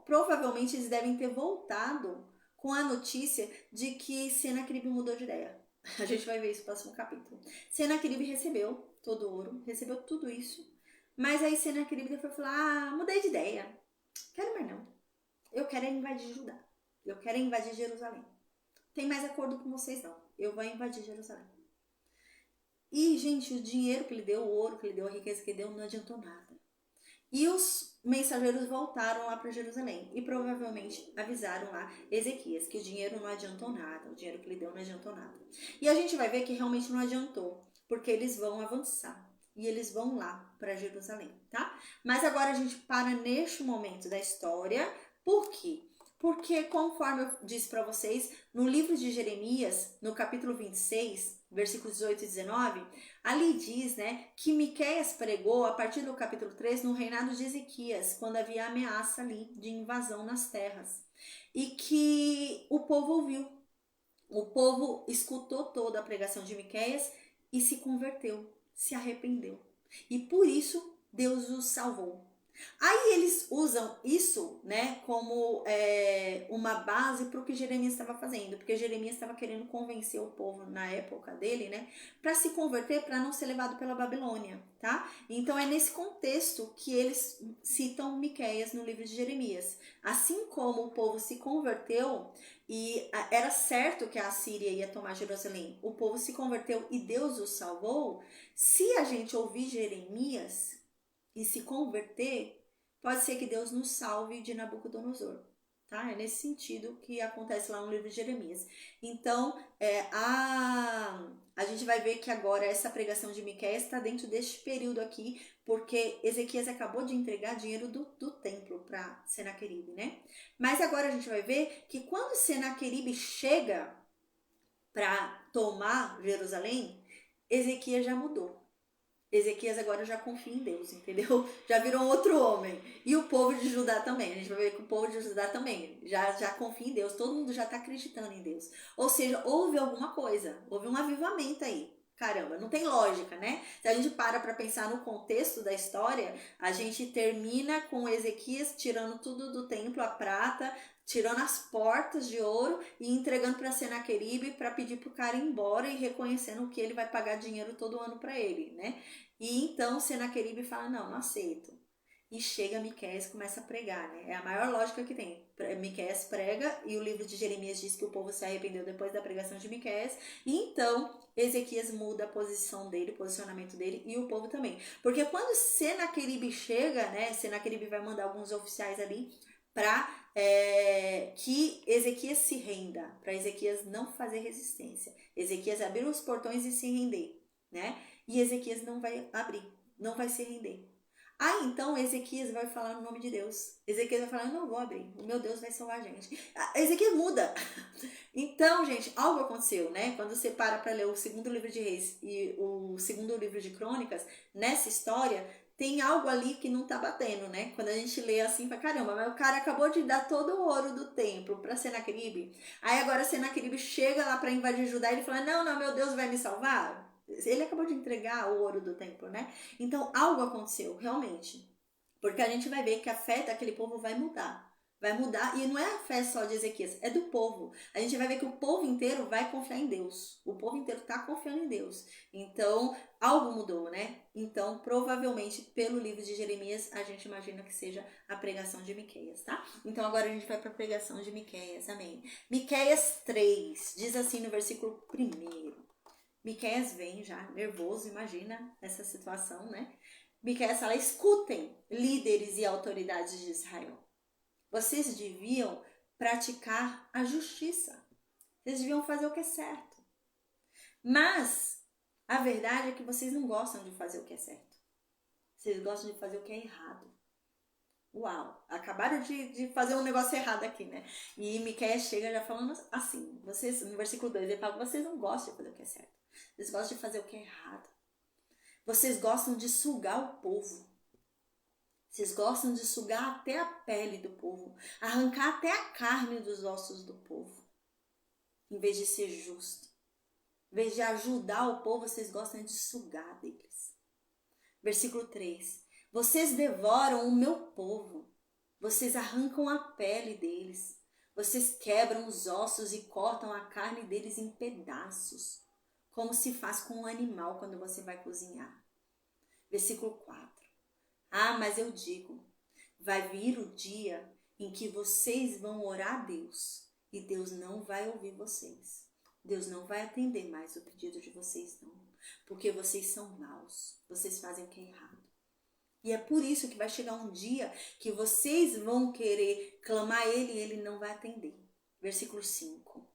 provavelmente eles devem ter voltado com a notícia de que Senaqueribe mudou de ideia. A gente vai ver isso no próximo capítulo. Senaqueribe recebeu todo o ouro, recebeu tudo isso, mas aí Senaqueribe foi falar, mudei de ideia, quero mais não, eu quero invadir Judá, eu quero invadir Jerusalém, tem mais acordo com vocês não, eu vou invadir Jerusalém. E gente, o dinheiro que ele deu, o ouro que ele deu, a riqueza que ele deu não adiantou nada. E os mensageiros voltaram lá para Jerusalém e provavelmente avisaram lá Ezequias que o dinheiro não adiantou nada, o dinheiro que ele deu não adiantou nada. E a gente vai ver que realmente não adiantou, porque eles vão avançar e eles vão lá para Jerusalém, tá? Mas agora a gente para neste momento da história. Por quê? Porque conforme eu disse para vocês, no livro de Jeremias, no capítulo 26, versículos 18 e 19, ali diz, né, que Miqueias pregou a partir do capítulo 3 no reinado de Ezequias, quando havia ameaça ali de invasão nas terras. E que o povo ouviu. O povo escutou toda a pregação de Miqueias e se converteu, se arrependeu. E por isso Deus os salvou. Aí eles usam isso, né, como uma base para o que Jeremias estava fazendo, porque Jeremias estava querendo convencer o povo na época dele, né, para se converter, para não ser levado pela Babilônia, tá? Então é nesse contexto que eles citam Miqueias no livro de Jeremias. Assim como o povo se converteu e era certo que a Assíria ia tomar Jerusalém, o povo se converteu e Deus os salvou. Se a gente ouvir Jeremias e se converter, pode ser que Deus nos salve de Nabucodonosor, tá? É nesse sentido que acontece lá no livro de Jeremias. Então, a gente vai ver que agora essa pregação de Miqueias está dentro deste período aqui, porque Ezequias acabou de entregar dinheiro do templo para Senaqueribe, né? Mas agora a gente vai ver que quando Senaqueribe chega para tomar Jerusalém, Ezequias já mudou. Ezequias agora já confia em Deus, entendeu? Já virou um outro homem. E o povo de Judá também. A gente vai ver que o povo de Judá também já confia em Deus. Todo mundo já está acreditando em Deus. Ou seja, houve alguma coisa. Houve um avivamento aí. Caramba, não tem lógica, né? Se a gente para pensar no contexto da história, a gente termina com Ezequias tirando tudo do templo, a prata, tirando as portas de ouro e entregando para Senaqueribe para pedir para o cara ir embora e reconhecendo que ele vai pagar dinheiro todo ano para ele, né? E então Senaqueribe fala, não aceito. E chega Miqueias e começa a pregar, né? É a maior lógica que tem. Miqueias prega e o livro de Jeremias diz que o povo se arrependeu depois da pregação de Miqueias. E então Ezequias muda a posição dele, o posicionamento dele e o povo também. Porque quando Senaqueribe chega, né? Senaqueribe vai mandar alguns oficiais ali para que Ezequias se renda, para Ezequias não fazer resistência. Ezequias abrir os portões e se render, né? E Ezequias não vai abrir, não vai se render. Então Ezequias vai falar no nome de Deus. Ezequias vai falar, não vou abrir, o meu Deus vai salvar a gente. Ezequias muda. Então, gente, algo aconteceu, né? Quando você para ler o segundo livro de Reis e o segundo livro de Crônicas, nessa história, tem algo ali que não tá batendo, né? Quando a gente lê assim, fala, caramba, mas o cara acabou de dar todo o ouro do templo para Senaqueribe. Aí agora Senaqueribe chega lá para invadir Judá e ele fala, não, meu Deus vai me salvar? Ele acabou de entregar o ouro do templo, né? Então algo aconteceu, realmente. Porque a gente vai ver que a fé daquele povo vai mudar. Vai mudar, e não é a fé só de Ezequias, é do povo. A gente vai ver que o povo inteiro vai confiar em Deus. O povo inteiro está confiando em Deus. Então, algo mudou, né? Então, provavelmente, pelo livro de Jeremias, a gente imagina que seja a pregação de Miqueias, tá? Então, agora a gente vai para a pregação de Miqueias, amém. Miqueias 3, diz assim no versículo 1. Miqueias vem já nervoso, imagina essa situação, né? Miqueias fala, escutem, líderes e autoridades de Israel. Vocês deviam praticar a justiça. Vocês deviam fazer o que é certo. Mas a verdade é que vocês não gostam de fazer o que é certo. Vocês gostam de fazer o que é errado. Uau, acabaram de fazer um negócio errado aqui, né? E Miqueias chega já falando assim, vocês, no versículo 2, ele fala, vocês não gostam de fazer o que é certo. Vocês gostam de fazer o que é errado. Vocês gostam de sugar o povo. Vocês gostam de sugar até a pele do povo, arrancar até a carne dos ossos do povo, em vez de ser justo. Em vez de ajudar o povo, vocês gostam de sugar deles. Versículo 3. Vocês devoram o meu povo, vocês arrancam a pele deles, vocês quebram os ossos e cortam a carne deles em pedaços, como se faz com um animal quando você vai cozinhar. Versículo 4. Mas eu digo, vai vir o dia em que vocês vão orar a Deus e Deus não vai ouvir vocês. Deus não vai atender mais o pedido de vocês, não. Porque vocês são maus, vocês fazem o que é errado. E é por isso que vai chegar um dia que vocês vão querer clamar a Ele e Ele não vai atender. Versículo 5.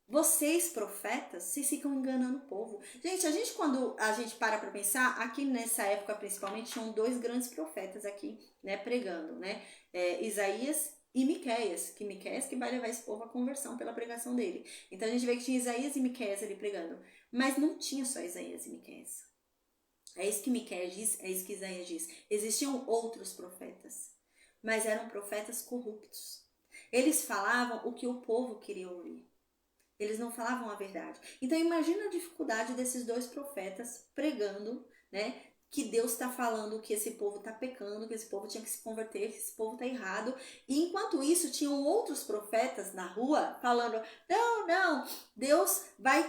Vocês, profetas, vocês ficam enganando o povo. Gente, quando a gente para pensar, aqui nessa época principalmente, tinham 2 grandes profetas aqui, né, pregando, né? Isaías e Miqueias, que vai levar esse povo à conversão pela pregação dele. Então a gente vê que tinha Isaías e Miqueias ali pregando, mas não tinha só Isaías e Miqueias. É isso que Miqueias diz, é isso que Isaías diz. Existiam outros profetas, mas eram profetas corruptos. Eles falavam o que o povo queria ouvir. Eles não falavam a verdade. Então imagina a dificuldade desses dois profetas pregando, né? Que Deus está falando que esse povo está pecando, que esse povo tinha que se converter, que esse povo está errado. E enquanto isso, tinham outros profetas na rua falando, não, Deus vai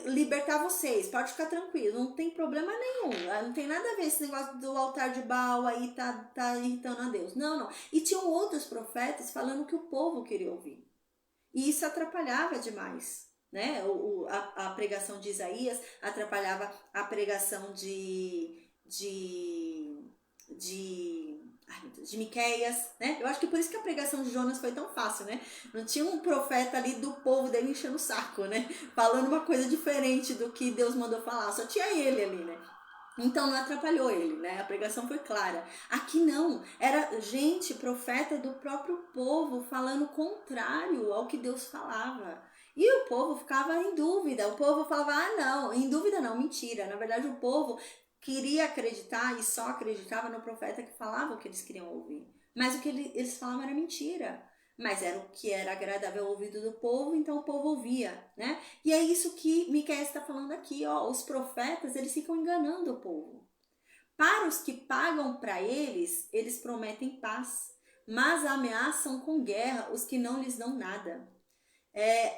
libertar vocês, pode ficar tranquilo, não tem problema nenhum. Não tem nada a ver esse negócio do altar de Baal aí tá irritando a Deus. Não. E tinham outros profetas falando o que o povo queria ouvir. E isso atrapalhava demais, né? A pregação de Isaías atrapalhava a pregação de Miqueias, né? Eu acho que por isso que a pregação de Jonas foi tão fácil, né? Não tinha um profeta ali do povo dele enchendo o saco, né? Falando uma coisa diferente do que Deus mandou falar, só tinha ele ali, né? Então não atrapalhou ele, né? A pregação foi clara. Aqui não, era gente, profeta do próprio povo, falando o contrário ao que Deus falava. E o povo ficava em dúvida. O povo falava, não, em dúvida não, mentira. Na verdade, o povo queria acreditar e só acreditava no profeta que falava o que eles queriam ouvir. Mas o que eles falavam era mentira. Mas era o que era agradável ao ouvido do povo, então o povo ouvia, né? E é isso que Miqueias está falando aqui, ó. Os profetas, eles ficam enganando o povo. Para os que pagam para eles, eles prometem paz, mas ameaçam com guerra os que não lhes dão nada.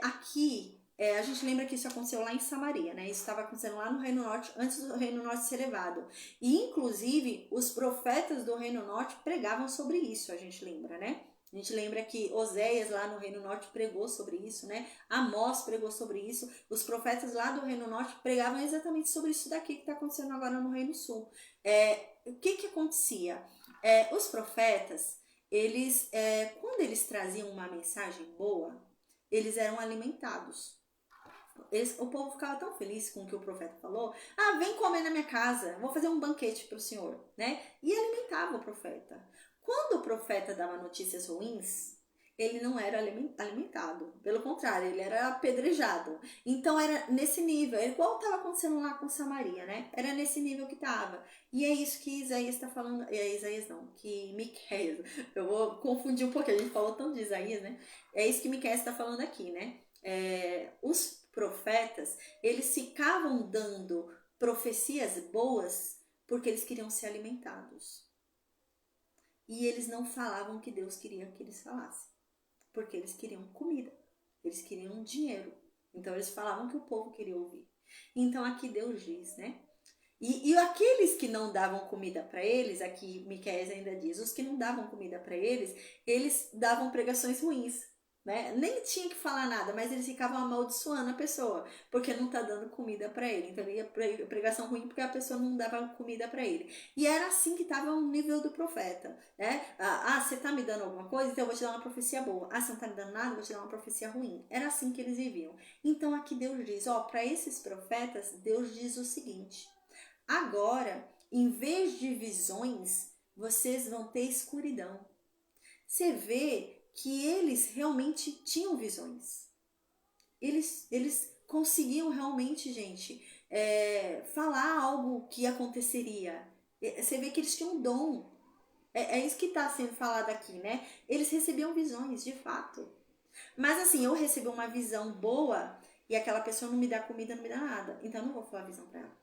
Aqui, a gente lembra que isso aconteceu lá em Samaria, né? Isso estava acontecendo lá no Reino Norte, antes do Reino Norte ser levado. E, inclusive, os profetas do Reino Norte pregavam sobre isso, a gente lembra, né? A gente lembra que Oséias lá no Reino Norte pregou sobre isso, né? Amós pregou sobre isso. Os profetas lá do Reino Norte pregavam exatamente sobre isso daqui que está acontecendo agora no Reino Sul. O que acontecia? Os profetas, eles, quando eles traziam uma mensagem boa, eles eram alimentados. O povo ficava tão feliz com o que o profeta falou. Vem comer na minha casa, vou fazer um banquete para o senhor, né? E alimentava o profeta. Quando o profeta dava notícias ruins, ele não era alimentado. Pelo contrário, ele era apedrejado. Então era nesse nível, igual estava acontecendo lá com Samaria, né? Era nesse nível que estava. E é isso que Isaías está falando. Isaías não, que Miqueias. Eu vou confundir um pouquinho, a gente falou tanto de Isaías, né? É isso que Miqueias está falando aqui, né? Os profetas, eles ficavam dando profecias boas porque eles queriam ser alimentados. E eles não falavam o que Deus queria que eles falassem, porque eles queriam comida, eles queriam dinheiro. Então eles falavam o que o povo queria ouvir. Então aqui Deus diz, né? E aqueles que não davam comida para eles, aqui Miqueias ainda diz, os que não davam comida para eles davam pregações ruins. Né? Nem tinha que falar nada, mas eles ficavam amaldiçoando a pessoa, porque não tá dando comida para ele. Então ele ia pregação ruim porque a pessoa não dava comida para ele. E era assim que estava o nível do profeta, né? Você tá me dando alguma coisa, então eu vou te dar uma profecia boa. Você não tá me dando nada, eu vou te dar uma profecia ruim. Era assim que eles viviam. Então aqui Deus diz, para esses profetas, Deus diz o seguinte: agora, em vez de visões, vocês vão ter escuridão. Você vê que eles realmente tinham visões. Eles conseguiam realmente, gente, falar algo que aconteceria. Você vê que eles tinham um dom. É isso que está sendo falado aqui, né? Eles recebiam visões, de fato. Mas assim, eu recebi uma visão boa e aquela pessoa não me dá comida, não me dá nada. Então eu não vou falar a visão para ela.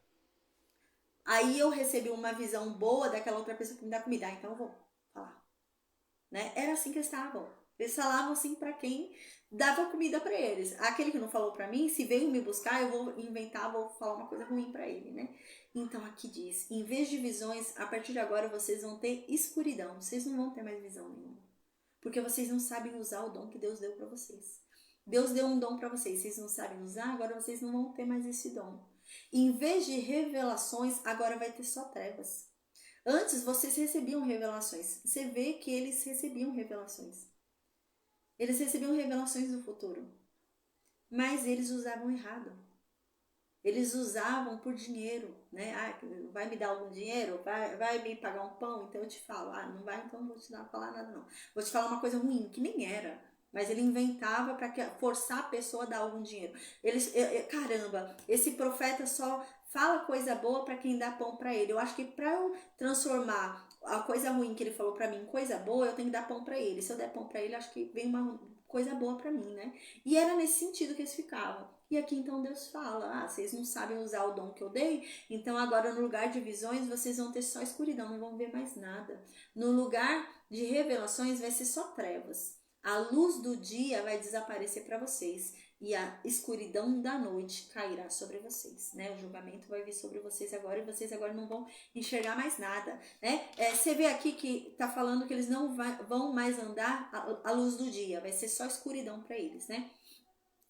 Aí eu recebi uma visão boa daquela outra pessoa que me dá comida. Então eu vou falar. Né? Era assim que eles estavam. Eles falavam assim para quem dava comida para eles. Aquele que não falou para mim, se veio me buscar, eu vou inventar, vou falar uma coisa ruim para ele, né? Então aqui diz, em vez de visões, a partir de agora vocês vão ter escuridão. Vocês não vão ter mais visão nenhuma. Porque vocês não sabem usar o dom que Deus deu para vocês. Deus deu um dom para vocês, vocês não sabem usar, agora vocês não vão ter mais esse dom. Em vez de revelações, agora vai ter só trevas. Antes vocês recebiam revelações. Você vê que eles recebiam revelações. Eles recebiam revelações do futuro. Mas eles usavam errado. Eles usavam por dinheiro, né? Ah, vai me dar algum dinheiro? Vai me pagar um pão? Então eu te falo. Ah, não vai, então não vou te falar nada não. Vou te falar uma coisa ruim, que nem era. Mas ele inventava para forçar a pessoa a dar algum dinheiro. Caramba, esse profeta só fala coisa boa para quem dá pão para ele. Eu acho que para eu transformar a coisa ruim que ele falou para mim em coisa boa, eu tenho que dar pão para ele. Se eu der pão para ele, acho que vem uma coisa boa para mim, né? E era nesse sentido que eles ficavam. E aqui então Deus fala: ah, vocês não sabem usar o dom que eu dei, então agora no lugar de visões vocês vão ter só escuridão, não vão ver mais nada. No lugar de revelações vai ser só trevas. A luz do dia vai desaparecer para vocês e a escuridão da noite cairá sobre vocês, né? O julgamento vai vir sobre vocês agora e vocês agora não vão enxergar mais nada, né? Você vê aqui que tá falando que eles não vão mais andar à luz do dia, vai ser só escuridão para eles, né?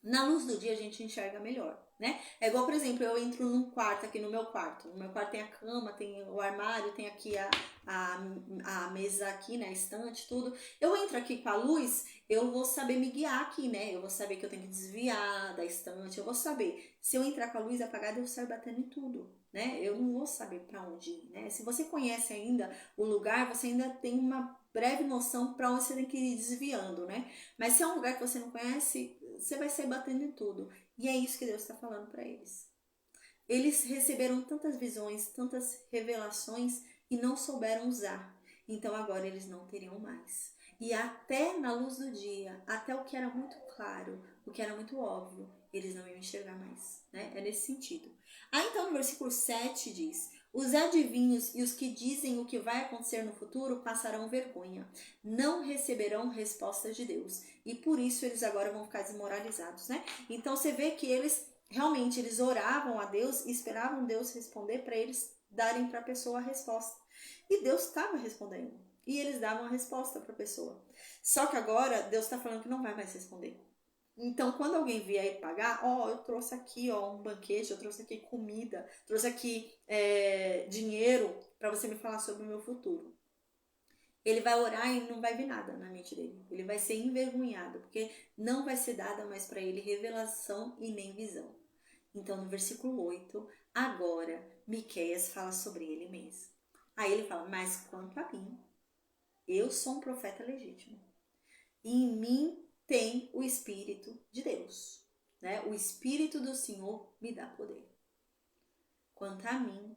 Na luz do dia a gente enxerga melhor, né? É igual, por exemplo, eu entro num quarto aqui no meu quarto. No meu quarto tem a cama, tem o armário, tem aqui a mesa aqui, né? A estante, tudo. Eu entro aqui com a luz, eu vou saber me guiar aqui, né? Eu vou saber que eu tenho que desviar da estante, eu vou saber. Se eu entrar com a luz apagada, eu saio batendo em tudo, né? Eu não vou saber para onde ir, né? Se você conhece ainda o lugar, você ainda tem uma breve noção para onde você tem que ir desviando, né? Mas se é um lugar que você não conhece, você vai sair batendo em tudo. E é isso que Deus está falando para eles. Eles receberam tantas visões, tantas revelações e não souberam usar. Então agora eles não teriam mais. E até na luz do dia, até o que era muito claro, o que era muito óbvio, eles não iam enxergar mais, né? É nesse sentido. Aí então no versículo 7 diz: os adivinhos e os que dizem o que vai acontecer no futuro passarão vergonha, não receberão respostas de Deus. E por isso eles agora vão ficar desmoralizados, né? Então você vê que realmente eles oravam a Deus e esperavam Deus responder para eles darem para a pessoa a resposta. E Deus estava respondendo. E eles davam a resposta para a pessoa. Só que agora Deus está falando que não vai mais responder. Então, quando alguém vier aí pagar, eu trouxe aqui um banquete, eu trouxe aqui comida, trouxe aqui dinheiro para você me falar sobre o meu futuro. Ele vai orar e não vai vir nada na mente dele. Ele vai ser envergonhado, porque não vai ser dada mais para ele revelação e nem visão. Então, no versículo 8, agora Miqueias fala sobre ele mesmo. Aí ele fala: mas quanto a mim, eu sou um profeta legítimo. E em mim tem o Espírito de Deus, né? O Espírito do Senhor me dá poder. Quanto a mim,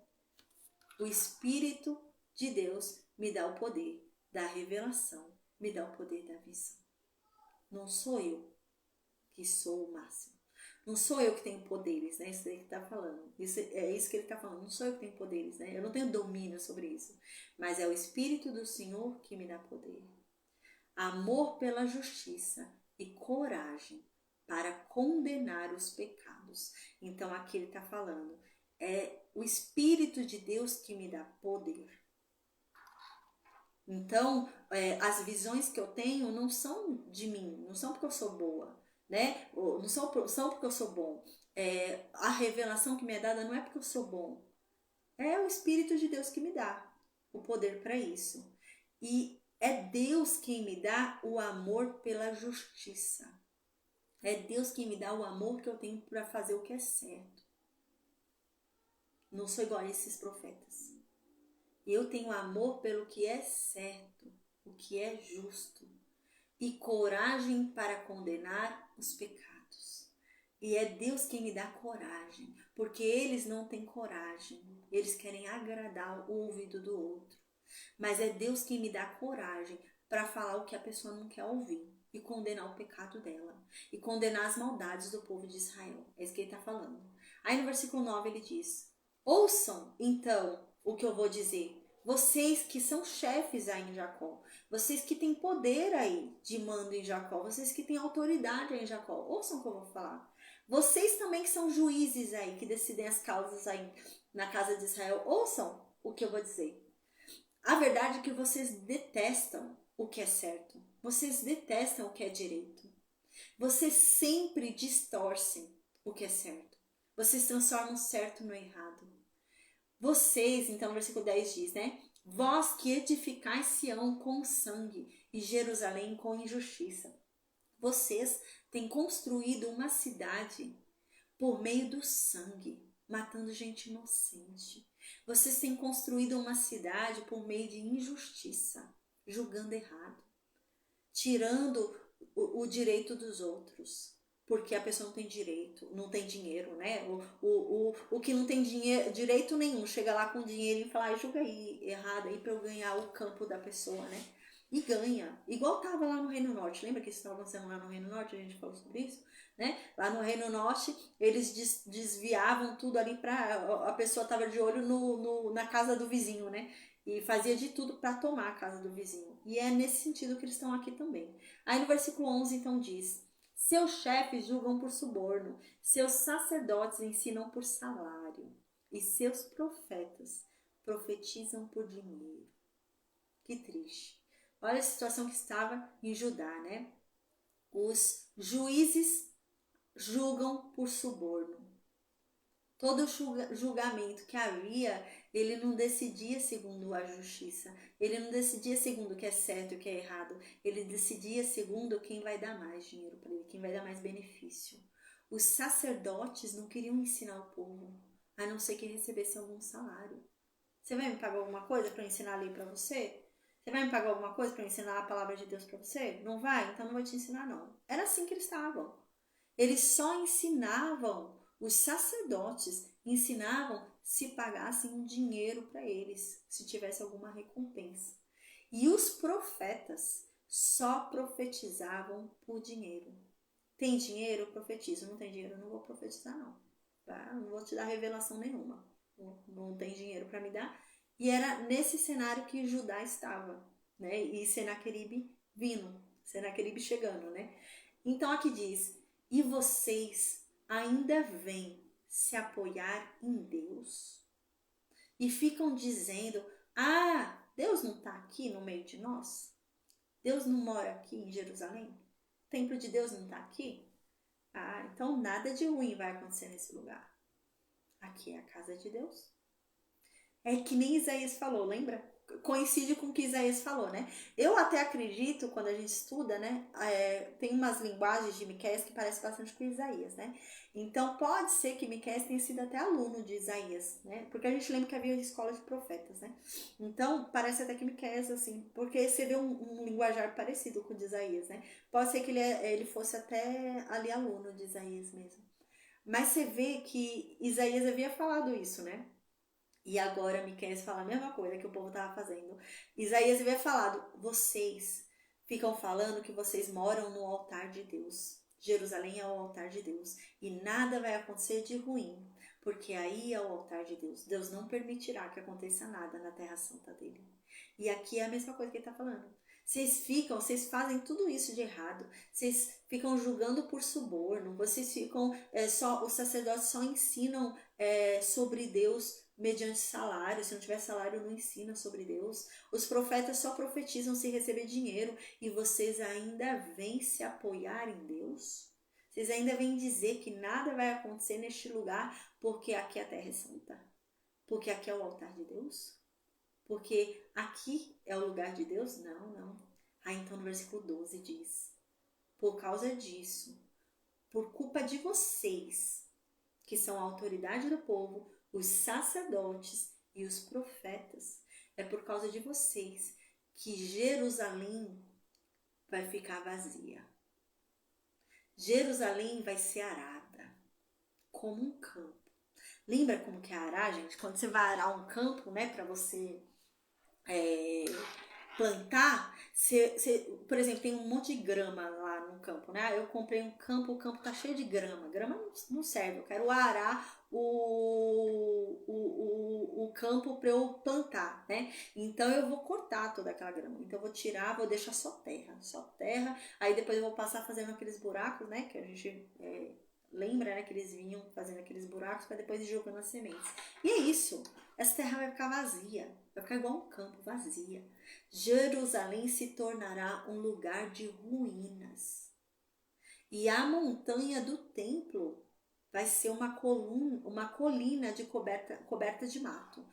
o Espírito de Deus me dá o poder da revelação, me dá o poder da visão. Não sou eu que sou o máximo. Não sou eu que tenho poderes, né? Isso aí que está falando. É isso que ele está falando. Não sou eu que tenho poderes, né? Eu não tenho domínio sobre isso. Mas é o Espírito do Senhor que me dá poder. Amor pela justiça e coragem para condenar os pecados. Então aqui ele está falando, é o Espírito de Deus que me dá poder. Então as visões que eu tenho não são de mim, não são porque eu sou boa, né? Não são porque eu sou bom. A revelação que me é dada não é porque eu sou bom, é o Espírito de Deus que me dá o poder para isso. E é Deus quem me dá o amor pela justiça. É Deus quem me dá o amor que eu tenho para fazer o que é certo. Não sou igual a esses profetas. Eu tenho amor pelo que é certo, o que é justo. E coragem para condenar os pecados. E é Deus quem me dá coragem. Porque eles não têm coragem. Eles querem agradar o ouvido do outro. Mas é Deus quem me dá coragem para falar o que a pessoa não quer ouvir. E condenar o pecado dela. E condenar as maldades do povo de Israel. É isso que ele está falando. Aí no versículo 9 ele diz: ouçam então o que eu vou dizer. Vocês que são chefes aí em Jacó. Vocês que têm poder aí de mando em Jacó. Vocês que têm autoridade aí em Jacó. Ouçam o que eu vou falar. Vocês também que são juízes aí, que decidem as causas aí na casa de Israel. Ouçam o que eu vou dizer. A verdade é que vocês detestam o que é certo. Vocês detestam o que é direito. Vocês sempre distorcem o que é certo. Vocês transformam o certo no errado. Vocês, então, no versículo 10 diz, né? Vós que edificais Sião com sangue e Jerusalém com injustiça. Vocês têm construído uma cidade por meio do sangue. matando gente inocente. Vocês têm construído uma cidade por meio de injustiça, julgando errado, tirando o direito dos outros, porque a pessoa não tem direito, não tem dinheiro, né? O que não tem dinheiro, direito nenhum, chega lá com dinheiro e fala, julga aí errado aí para eu ganhar o campo da pessoa, né? E ganha. Igual tava lá no Reino Norte. Lembra que isso estava acontecendo lá no Reino Norte? A gente falou sobre isso, né? Lá no Reino Norte, eles desviavam tudo ali para a pessoa tava de olho na casa do vizinho, né? E fazia de tudo para tomar a casa do vizinho. E é nesse sentido que eles estão aqui também. Aí no versículo 11, então, diz: seus chefes julgam por suborno, seus sacerdotes ensinam por salário, e seus profetas profetizam por dinheiro. Que triste. Olha a situação que estava em Judá, né? Os juízes julgam por suborno. Todo julgamento que havia, ele não decidia segundo a justiça. Ele não decidia segundo o que é certo e o que é errado. Ele decidia segundo quem vai dar mais dinheiro para ele, quem vai dar mais benefício. Os sacerdotes não queriam ensinar o povo, a não ser que recebesse algum salário. Você vai me pagar alguma coisa para ensinar a lei para você? Você vai me pagar alguma coisa para ensinar a palavra de Deus para você? Não vai? Então não vou te ensinar não. Era assim que eles estavam. Eles só ensinavam, os sacerdotes ensinavam se pagassem um dinheiro para eles, se tivesse alguma recompensa. E os profetas só profetizavam por dinheiro. Tem dinheiro, eu profetizo. Não tem dinheiro, eu não vou profetizar não. Tá? Não vou te dar revelação nenhuma. Não tem dinheiro para me dar. E era nesse cenário que Judá estava, né? E Senaqueribe vindo, Senaqueribe chegando, né? Então aqui diz: e vocês ainda vêm se apoiar em Deus? E ficam dizendo: ah, Deus não está aqui no meio de nós? Deus não mora aqui em Jerusalém? O templo de Deus não está aqui? Ah, então nada de ruim vai acontecer nesse lugar. Aqui é a casa de Deus. É que nem Isaías falou, lembra? Coincide com o que Isaías falou, né? Eu até acredito, quando a gente estuda, né? Tem umas linguagens de Miqueias que parecem bastante com Isaías, né? Então, pode ser que Miqueias tenha sido até aluno de Isaías, né? Porque a gente lembra que havia escola de profetas, né? Então, parece até que Miqueias, assim, porque você vê um linguajar parecido com o de Isaías, né? Pode ser que ele fosse até ali aluno de Isaías mesmo. Mas você vê que Isaías havia falado isso, né? E agora Miqueias fala a mesma coisa que o povo estava fazendo. Isaías havia falado: vocês ficam falando que vocês moram no altar de Deus. Jerusalém é o altar de Deus. E nada vai acontecer de ruim, porque aí é o altar de Deus. Deus não permitirá que aconteça nada na terra santa dele. E aqui é a mesma coisa que ele está falando. Vocês fazem tudo isso de errado. Vocês ficam julgando por suborno. Vocês ficam, os sacerdotes só ensinam sobre Deus mediante salário. Se não tiver salário, não ensina sobre Deus. Os profetas só profetizam se receber dinheiro. E vocês ainda vêm se apoiar em Deus? Vocês ainda vêm dizer que nada vai acontecer neste lugar porque aqui a terra é santa? Porque aqui é o altar de Deus? Porque aqui é o lugar de Deus? Não, não. Aí então no versículo 12 diz: por causa disso, por culpa de vocês, que são a autoridade do povo, os sacerdotes e os profetas, é por causa de vocês que Jerusalém vai ficar vazia. Jerusalém vai ser arada, como um campo. Lembra como que é arar, gente? Quando você vai arar um campo, né, para você plantar, por exemplo, tem um monte de grama lá no campo, né? Eu comprei um campo, o campo tá cheio de grama. Grama não serve, eu quero arar o campo para eu plantar, né? Então eu vou cortar toda aquela grama. Então eu vou tirar, vou deixar só terra. Aí depois eu vou passar fazendo aqueles buracos, né? Que a gente lembra, né? Que eles vinham fazendo aqueles buracos para depois ir jogando as sementes. E é isso. Essa terra vai ficar vazia. Vai ficar igual um campo, vazia. Jerusalém se tornará um lugar de ruínas. E a montanha do templo vai ser uma colina de coberta de mato.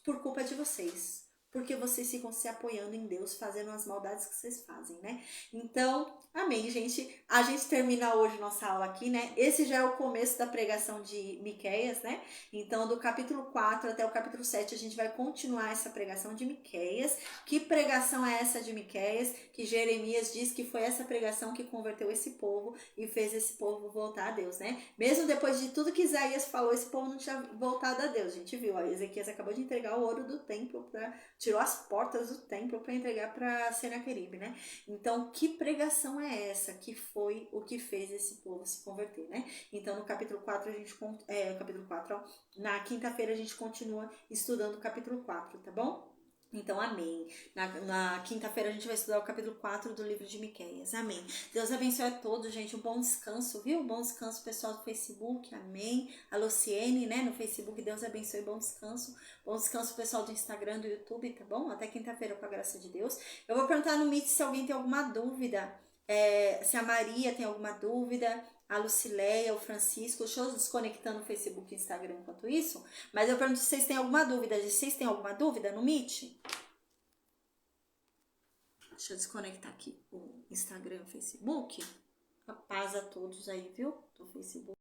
Por culpa de vocês. porque vocês ficam se apoiando em Deus, fazendo as maldades que vocês fazem, né? Então, amém, gente. A gente termina hoje nossa aula aqui, né? Esse já é o começo da pregação de Miqueias, né? Então, do capítulo 4 até o capítulo 7, a gente vai continuar essa pregação de Miqueias. Que pregação é essa de Miqueias? Que Jeremias diz que foi essa pregação que converteu esse povo e fez esse povo voltar a Deus, né? Mesmo depois de tudo que Isaías falou, esse povo não tinha voltado a Deus. A gente viu, ó, Ezequias acabou de entregar o ouro do templo tirou as portas do templo para entregar para Senaqueribe, né? Então, que pregação é essa que foi o que fez esse povo se converter, né? Então, no capítulo 4, capítulo 4, ó, na quinta-feira a gente continua estudando o capítulo 4, tá bom? Então, amém. Na quinta-feira a gente vai estudar o capítulo 4 do livro de Miqueias. Amém. Deus abençoe a todos, gente. Um bom descanso, viu? Bom descanso, pessoal do Facebook. Amém. A Luciene, né, no Facebook. Deus abençoe. Bom descanso. Bom descanso, pessoal do Instagram, do YouTube, tá bom? Até quinta-feira, com a graça de Deus. Eu vou perguntar no Meet se alguém tem alguma dúvida. Se a Maria tem alguma dúvida, a Lucileia, o Francisco. Deixa eu desconectando o Facebook e o Instagram enquanto isso. Mas eu pergunto se vocês têm alguma dúvida. Vocês têm alguma dúvida no Meet? Deixa eu desconectar aqui o Instagram e o Facebook. A paz a todos aí, viu? Do Facebook.